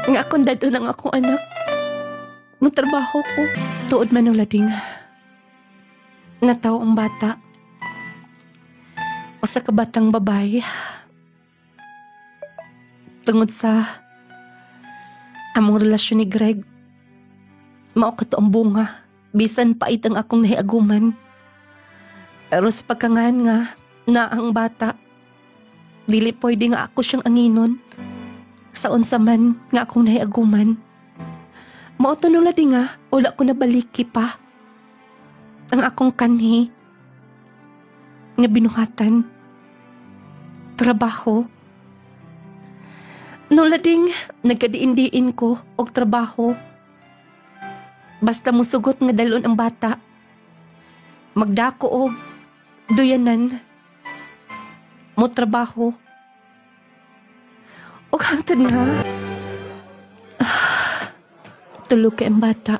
B: Nga akong dado ng akong anak. Magtrabaho ko. Tuod man ang lading. Nataw ang bata. O sa kabatang babae. Tungod sa among relasyon ni Greg. Mao kato ang bunga. Bisan pait ang akong nahiaguman. Pero sa pagkangan nga na ang bata, dili pwede nga ako siyang anginon. Sa unsa man nga akong nahiaguman. Mao to nung ladi nga, wala ko nabaliki pa. Ang akong kanhi nga binuhatan. Trabaho. Nung lading nagkadiin-diin ko og trabaho. Basta musugot nga dalon ang bata. Magdako og duyanan. Mo trabaho. O hangtod nga. Tulog kay ang bata.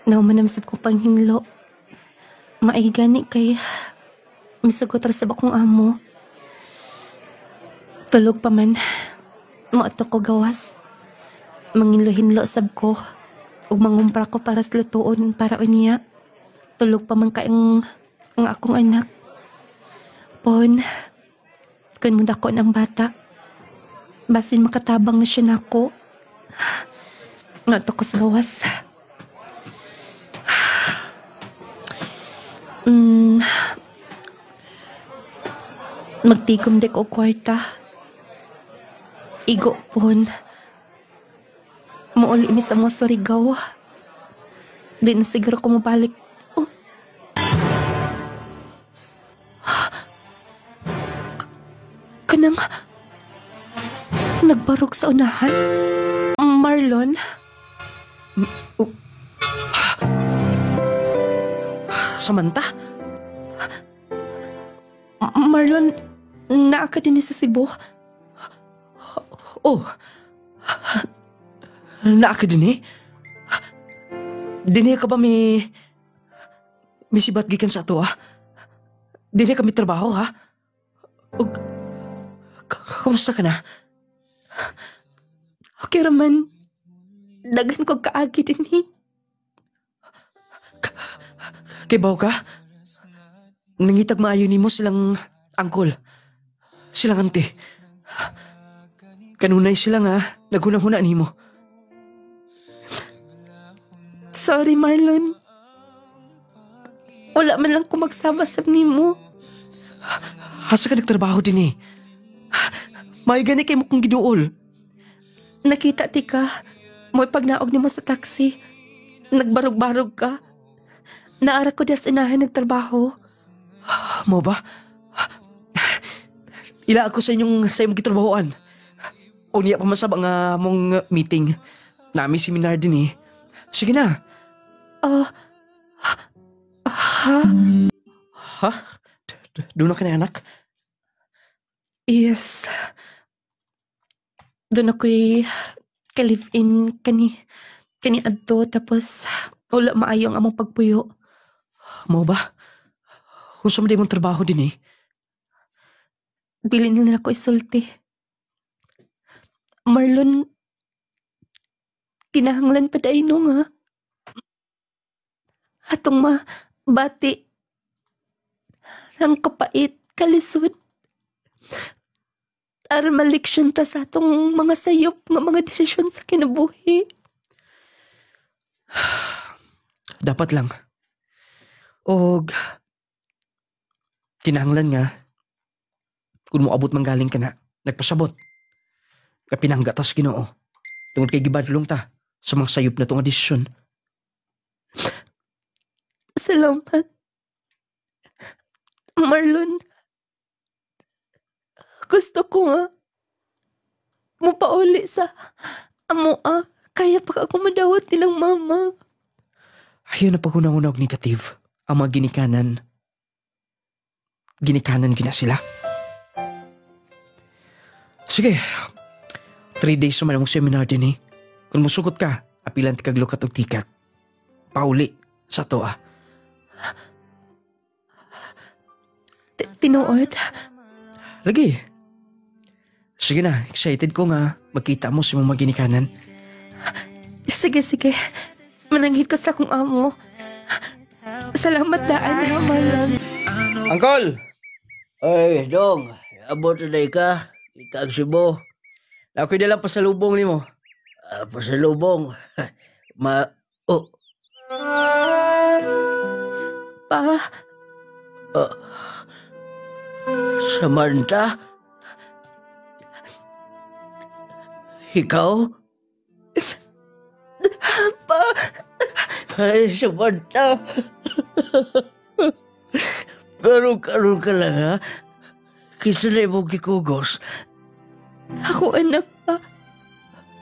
B: Naumanamsab ko panghinglo. Maigani kay misugot ra sa bakong amo. Tulog pa man. Maato ko gawas. Manginlo-hinlo sab ko. Ug mangumpra ko para sa lutuon para unya. Tulog pa man ang akong anak. Pon, kun mo dako ng bata. Basin makatabang na siya nako. Nga to ko sa gawas. Magtikom dek o kwarta. Igo pon. Mauli mi sa mga Surigao. Di na siguro ko mabalik. Oh. Kanang nagbarog sa unahan. Marlon.
C: Samantha?
B: Marlon, naa ka din sa Cebu.
C: Oh. Naa ka din eh? Dini ka ba may sibat gikan sa ato ah? Dini kami trabaho ha? O, kamusta ka na?
B: Okay raman. Dagan ko kaagi din eh.
C: Kibaw ka? Nangitag maayo ni mo silang angkol. Silang ante. Kanunay sila nga, naghunang-huna ni mo.
B: Sorry, Marlon. Wala man lang ko magsabasab ni mo.
C: Hasa ka nagtrabaho din eh. May gani kay mo kong giduol.
B: Nakita ti ka, mo'y pagnaog ni mo sa taxi. Nagbarog-barog ka. Naara ko das inahan nagtrabaho.
C: Mo ba? Ila ako sa imong gitrabahoan. Unya pa masaba nga mong meeting. Nami seminar din eh. Sige na.
B: Ha?
C: Ha? Doon na ka na anak?
B: Yes. Doon ako'y ka-live-in kani adto tapos wala maayo ang among pagpuyo.
C: Mo ba? Kung sa mong trabaho din eh.
B: Dili nila ako isulti. Marlon, kinahanglan pa dahil nga. Atong bati. Ang kapait, kalisod. Aron maliksyon ta sa atong mga sayop nga mga desisyon sa kinabuhi.
C: Dapat lang. O kinahanglan nga kung mo abot manggaling ka na, nagpasabot. Kapinanggatas Ginoo. Tungod kay gibadlong ta sa mga sayop na itong desisyon.
B: Salamat. Marlon. Gusto ko nga mupauli sa amo kaya pag ako madawat nilang mama.
C: Ayaw na paghunahunag negative ang mga ginikanan. Ginikanan gina sila. Sige, 3 days naman ang seminar din eh. Kung musugot ka, apilan ti kaglukat og tikat. Pauli sa to
B: Tinuod?
C: Lagi. Sige na, excited ko nga magkita mo sa mga ginikanan.
B: Sige. Mananghid ko sa akong amo. Salamat daan, Marlon.
D: Uncle! Ay, Dong. Abot na ka. Ikaag Cebu. Ako'y dalang pasalubong ni mo. Pasalubong?
B: Pa?
D: Samantha? Ikaw?
B: Pa?
D: Ay, Samantha. Karoon ka lang, ha? Kisa na mong kikugos.
B: Ako anak, pa.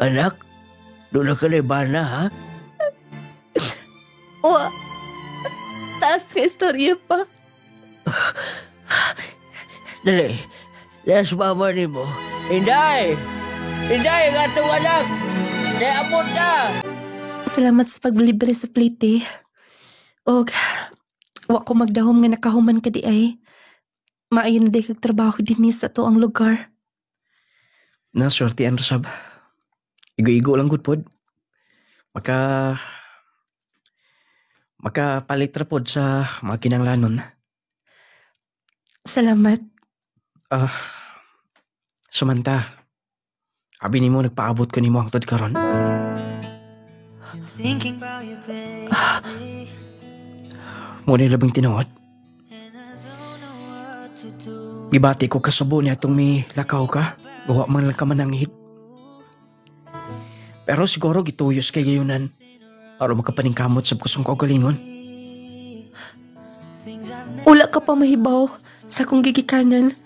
D: Anak? Doon na ka na ibana, ha?
B: Taas ka istorya, pa.
D: Dali. Las mama ni mo. Inday! Inday, ang atong anak! Inday, abot ka!
B: Salamat sa paglibre sa plate, Og, wa ko magdahom nga nakahuman ka di ay. Maayo na di kag trabaho din sa to ang lugar.
C: Naswerte ang Rosab. Igo-igo lang good pod. Makapalit ra pod sa mga kinanglanon.
B: Salamat.
C: Samantha, abi nimo nagpaabot ko nimo hangtod karon. Muna labing tinuod. Gibati ko kasabo niya itong may lakaw ka. Gawa man lang ka mananghid. Pero siguro gituyos kay gayunan. Para makapaningkamot sa kusong kaugalingon.
B: Wala ka pa mahibaw sa akong gigikanan.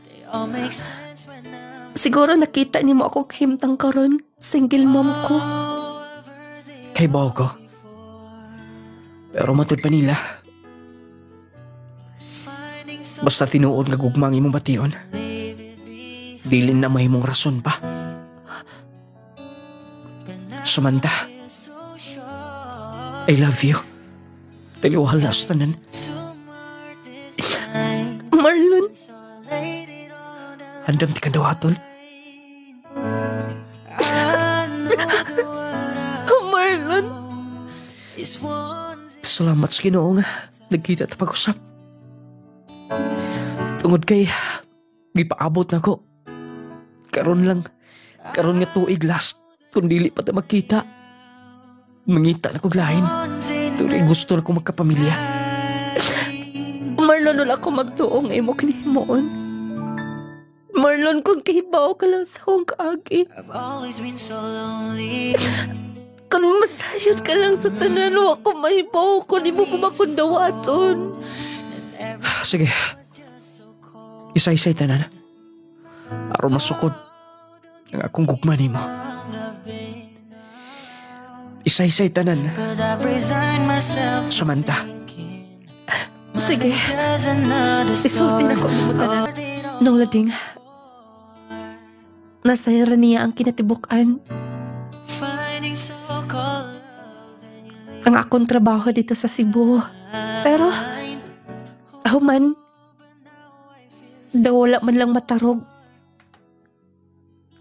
B: Siguro nakita ni mo akong kahimtang karon. Single mom ko.
C: Kay baw ko. Pero matud pa nila. Basta tinuod nga gugmang imong bation. Dilin na may mong rason pa. Samantha, I love you. Taliwalas tanan.
B: Marlon.
C: Handam ti kadawaton.
B: Marlon.
C: Salamat sa Ginoo nga nagkita ta pag-usap. Tungod kay gipaabot na ko. Karon nga tuig last kung dili pa ta magkita. Mangita na ko lain. Tuloy gusto na ko magkapamilya.
B: Marlon, wala ko magtuong imo kinihimoon. Marlon, kung kahibaw ka lang sa akong kaagi. Kung masayod ka lang sa tanan, wala ko mahibaw kung di mo pumakundawaton.
C: Sige. Isa-isay tanan. Aron masukod ang akong gugma nimo. Isa-isay tanan. Samantha.
B: Sige. Isulti na ko nimo tanan. Nung lading, nasayra niya ang kinatibukan. Ang akong trabaho dito sa Cebu. Pero, man, daw wala man lang matarog.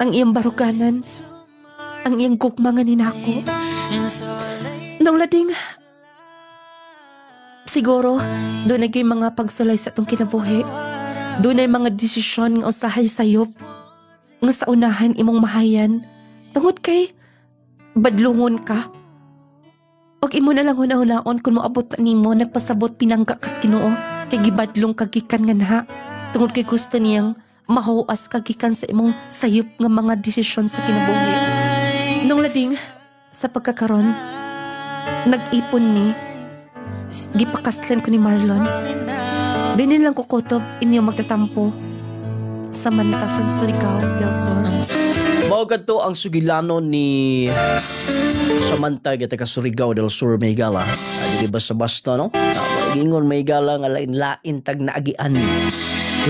B: Ang iyang baruganan, ang iyang gugmangan ni nako. Nung lading, siguro, doon naging mga pagsulay sa itong kinabuhi. Doon ay mga desisyon nga usahay sayop. Nga sa unahan imong mahayan. Tungod kay, badlungon ka. Pag imo na lang hunahunaon kung moabot pa nimo, nagpasabot pinangga kas Ginoo. Kay gibadlong kagikan nga naha. Tungod kay gusto niyang mahuas kagikan sa imong sayop nga mga desisyon sa kinabuhi. Nung lading, sa pagkakaron, nag-ipon ni, gipakaslan ko ni Marlon. Dinin lang kukutob inyo magtatampo. Samantha from Surigao del Sur.
E: Mao kadto ang sugilano ni Samantha gita ka Surigao del Sur may gala. Di basta-basta no? Gingon may gala nga lain-lain tag naagian.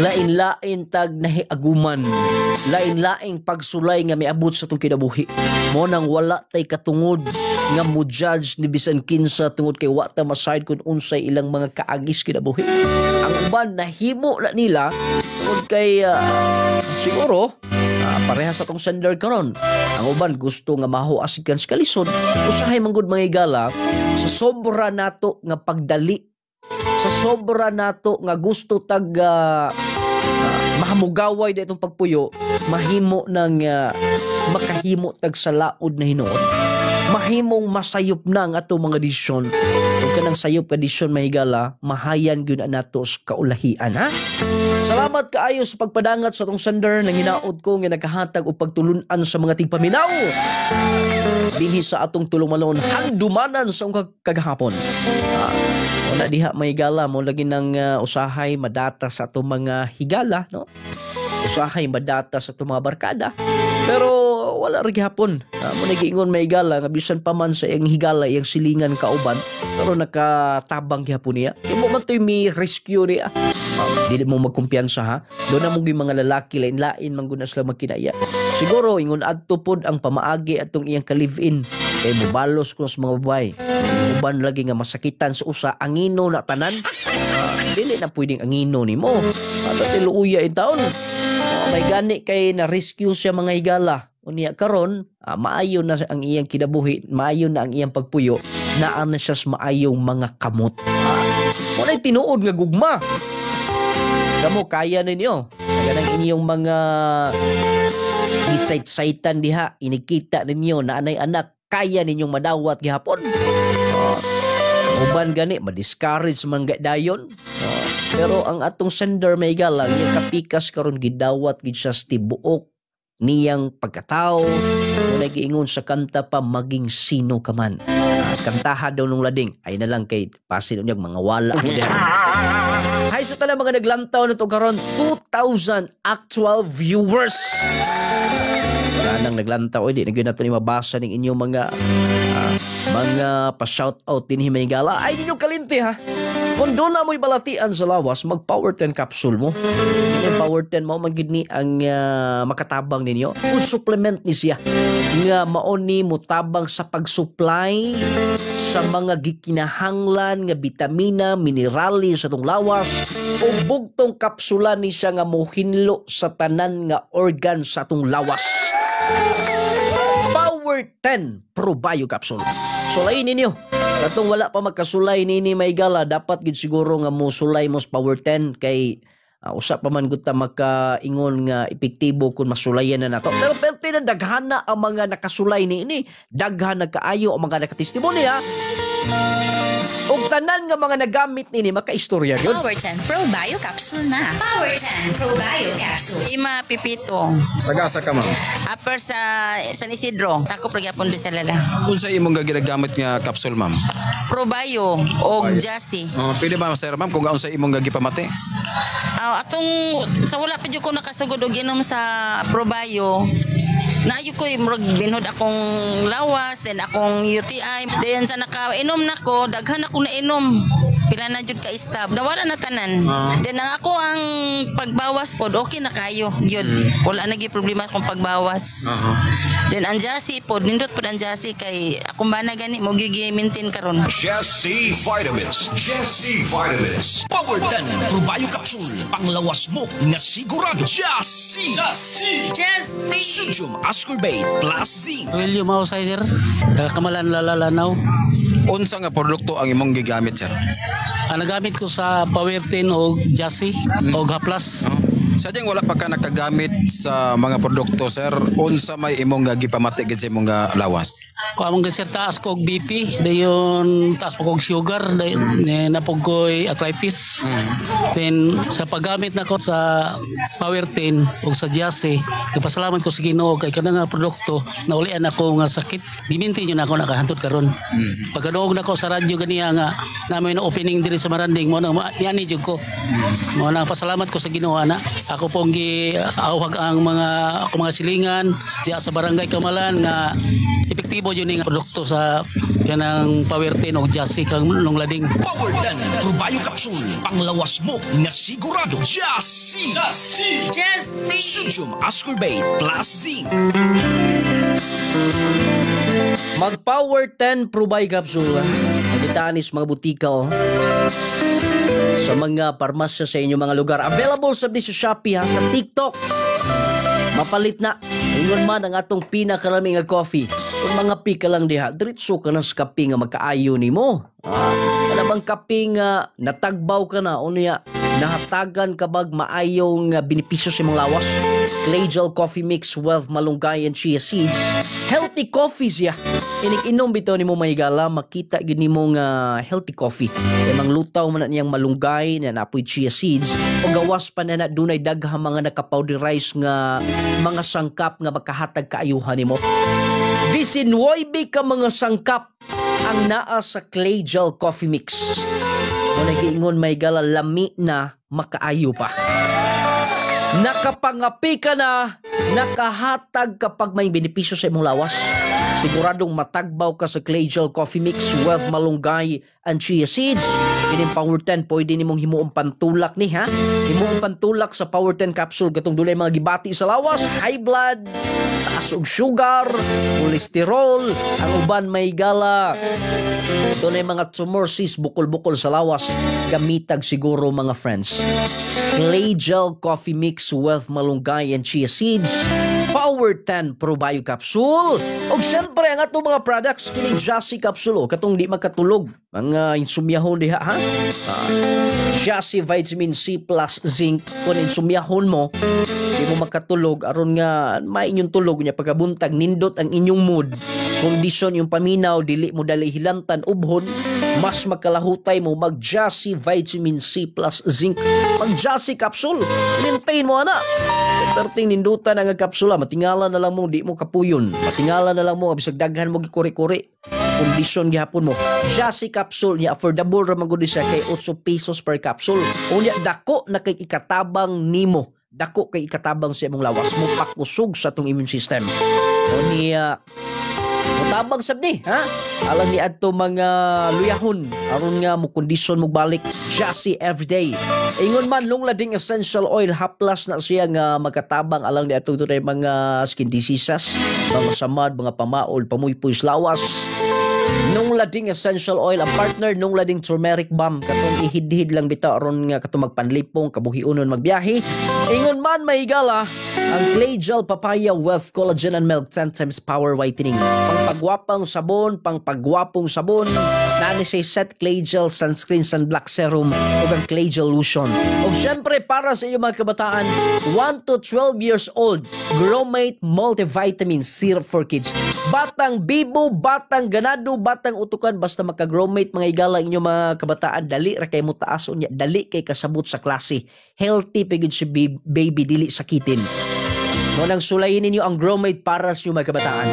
E: Lain-lain tag nahiaguman. Lain-laing pagsulay nga miabot sa tong kinabuhi. Mo nang wala tay katungod nga mo judge ni bisan kinsa tungod kay wa ta masayod kun unsay ilang mga kaagis kinabuhi. Ang uban nahimo na nila tungod kay siguro parehas sa tong sender karon. Ang uban gusto nga mahuasikan sa kalisod. Usahay manggod mga igala sa sobra nato nga pagdali, sa sobra nato nga gusto tag mahamugaway da itong pagpuyo, mahimo ng makahimo tag sa laod na hinuon. Mahimong masayop na ang atong mga desisyon. Kung kanang sayop ka desisyon mahigala, mahayan gyud nato sa kaulahian ha. Salamat kaayo sa pagpadangat sa atong sender nang hinaot ko nga nakahatag og pagtulunan sa mga tigpaminaw. Dinhi sa atong tulong-malon handumanan sa kagahapon. Wala diha mahigala mo lagi nang usahay madata sa atong mga higala no. Usahay madata sa atong mga barkada. Pero wala rin hapon. Mo nagiingon may higala nga bisan pa man sa iyang higala iyang silingan kauban pero nakatabang gihapon niya. Imo man to'y may rescue niya. Dili mo magkumpiyansa ha. Doon na mo yung mga lalaki lain-lain mangguna sila magkinaya. Siguro ingon adto pod ang pamaagi atong iyang ka-live-in. Kay mubalos ko sa mga babae. Uban lagi nga masakitan sa usa angino na tanan. Dili na pwedeng angino nimo. Ato tiluuya in taon. May gani kay na rescue siya mga higala. Unya karon maayo na ang iyang kinabuhi, maayo na ang iyang pagpuyo, naa na siya sa maayong mga kamot. Walay tinuod nga gugma. Kamo kaya ninyo. Ganang inyong mga gisayt-saytan diha, inikita ninyo na anay anak, kaya ninyong madawat gihapon. Uban gani ma-discourage man dayon. Pero ang atong sender may galang yung kapikas karon gidawat gid siya sa tibuok niyang pagkatao. Muna giingon sa kanta pa maging sino ka man. Kantaha daw nung lading ay na lang kay pasin unyag mga wala. Hay sa tala mga naglantaw na to karon 2,000 actual viewers. Nang naglantaw di na gyud nato ni mabasa ning inyong mga pa-shout out dinhi may gala. Ay ninyo kalinti ha. Kung doon na mo'y balatian sa lawas, mag-Power 10 capsule mo. Yung Power 10 mo, magid ni ang makatabang ninyo. Full supplement ni siya. Nga maon ni mo tabang sa pag-supply sa mga gikinahanglan nga bitamina, minerali sa tong lawas. O bugtong kapsula ni siya nga mohinlo sa tanan nga organ sa tong lawas. Power 10 Pro Bio Capsule. Sulayin ninyo. Katong wala pa magkasulay nini may gala, dapat gid siguro nga mo sulay mo sa Power 10 kay usa pa man gud ta makaingon nga epektibo kung masulayan na nato. Pero daghana ang mga nakasulay niini, daghan nagkaayo ang mga nakatestimonya. Og tanan nga mga nagamit nini makaistorya gyud.
G: Power 10 Pro Bio Capsule na. Power 10 Pro Bio Capsule.
Q: Ima Pipito.
H: Sagasa ka man.
Q: Upper sa San Isidro. Sakop ra gyapon di sa lala.
H: Unsa imong ginagamit nga capsule ma'am?
Q: Pro Bio o Jassy.
H: Pwede ba sir ma'am kung unsa imong gipamati?
Q: Atong sa wala pa jud ko nakasugod og inom sa Pro Bio. Naayo ko murag binhod akong lawas, then akong UTI. Then sa nakainom nako, daghan ako na inom. Pila na jud ka istab. Nawala na tanan. Then ang ako ang pagbawas pod okay na kayo. Gyud. Wala na gyud problema akong pagbawas. Then ang Jassy pod nindot pod ang Jassy kay akong bana gani mo gi-maintain karon.
J: Jassy Vitamins. Jassy Vitamins.
L: Power 10 Pro Bio Capsule. Panglawas mo nga sigurado. Jassy. Jassy.
G: Jassy.
L: Sodium ascorbate plus zinc.
R: William Outsider. Kamalan lalalanaw.
H: Unsa nga produkto ang imong gigamit sir?
R: Nagamit ko sa Power 10 o Jassy o Gaplas.
H: Sadyang wala pa ka nakagamit sa mga produkto sir, unsa may imong gipamati gid sa imong lawas?
R: Kung among sir taas ko og BP, dayon taas po kog sugar, dayon napog ko'y arthritis. Then sa paggamit nako sa Power 10 ug sa Jassy, nagpasalamat ko sa Ginoo kay kada nga produkto naulian ako nga sakit. Giminti nyo na ako nakahantod karon. Pagkaduog nako sa radyo ganiya nga namoy na opening diri sa Maranding mo nang yani jud ko. Mo nang pasalamat ko sa Ginoo ana. Ako pong giawhag ang mga silingan diya sa barangay Kamalan nga epektibo yun nga produkto sa kanang Power 10 o Jassy kang nung lading.
L: Power 10 Probio Capsule, panglawas mo na sigurado. Jassy! Sodium ascorbate plus zinc.
E: Mag Power 10 Probio Capsule. Magitanis mga butika sa mga parmasya sa inyong mga lugar. Available sa Shopee ha, sa TikTok. Mapalit na. Ingon man ang atong pinakalaming nga coffee. Kung mga pika lang diha, diretso ka na sa kape nga magkaayo ni mo. Kana bang kape nga natagbaw ka na, o niya, nahatagan ka bag maayong benepisyo sa mong lawas. Clay Gel Coffee Mix with malunggay and chia seeds. Healthy coffee siya. Inig-inom bitaw ni mo mahigala, makita gini mo nga healthy coffee. Kaya manglutaw man na niyang malunggay na napoy chia seeds. O gawas pa na dunay daghang mga nakapowderize nga mga sangkap nga makahatag kaayuhan ni mo. Bisin waybi ka mga sangkap ang naa sa Clay Gel Coffee Mix. Kung nag-iingon mahigala, lami na makaayo pa. Nakapangapi ka na, nakahatag kapag may benepisyo sa imong lawas. Siguradong matagbaw ka sa Clay Gel Coffee Mix with malunggay and chia seeds. Ining Power 10 pwede nimong himuong pantulak ni ha. Himuong pantulak sa Power 10 capsule katong dulay mga gibati sa lawas, high blood, taas og sugar, kolesterol, ang uban may gala. Doon ay mga tumor cyst bukol-bukol sa lawas. Gamitag siguro mga friends. Clay Gel Coffee Mix with malunggay and chia seeds. Power 10 Probio Capsule. O siyempre ang atong mga products kining Jassy Capsule katong di makatulog. Mga insumyahon diha ha. Jassy Vitamin C plus Zinc. Kung insumyahon mo, di mo makatulog aron nga may inyong tulog niya pagkabuntag nindot ang inyong mood. Kondisyon yung paminaw, dili mo dali hilantan ubhon, mas makalahutay mo mag Jassy Vitamin C plus Zinc. Mag Jassy Capsule. Maintain mo ana. Perting nindutan ang kapsula, matingala na lang mo, di mo kapuyon. Matingala na lang mo, bisag daghan mo gikuri-kuri. Kondisyon gihapon mo. Jassy Capsule niya, affordable ramang gudi siya kay 8 pesos per capsule. O niya, dako na kay ikatabang nimo. Dako kay ikatabang sa imong lawas mo, pakusog sa itong immune system. O niya, mutabang sabni, ha? Alang ni adto mga luyahon aron nga mo kondisyon mo balik Jassy everyday. Ingon man nung lading essential oil haplas na siya nga magkatabang alang ni adto tunay mga skin diseases, mga samad, mga pamaol, pamuypoy sa lawas. Nung lading essential oil ang partner nung lading turmeric balm katong ihid-hid lang bitaw aron nga katong magpanlipong kabuhiunon magbiyahe. Ingon man mahigala ang Clay Gel Papaya with collagen and milk 10 times power whitening. Pangpagwapang sabon, nani say set Clay Gel sunscreen sunblock serum ug ang Clay Gel lotion. Ug syempre para sa inyong mga kabataan 1 to 12 years old, Growmate multivitamin syrup for kids. Batang bibo, batang ganado, batang utukan basta maka-Growmate mga igala inyong mga kabataan dali ra kay mo taas unya, dali kay kasabot sa klase. Healthy pigid si baby dili sakitin. Mo nang sulayin ninyo ang Growmate para sa inyong mga kabataan.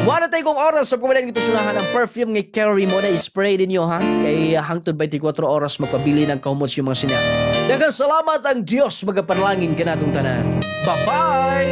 E: Wala tayo kong oras sa pagpapalain ito sulahan ang perfume ng Carry mo na spray ninyo ha. Kay hangtod 24 oras magpabili ng kahumot yung mga sinya. Daghang salamat ang Diyos magapanalangin kanatong tanan. Bye-bye!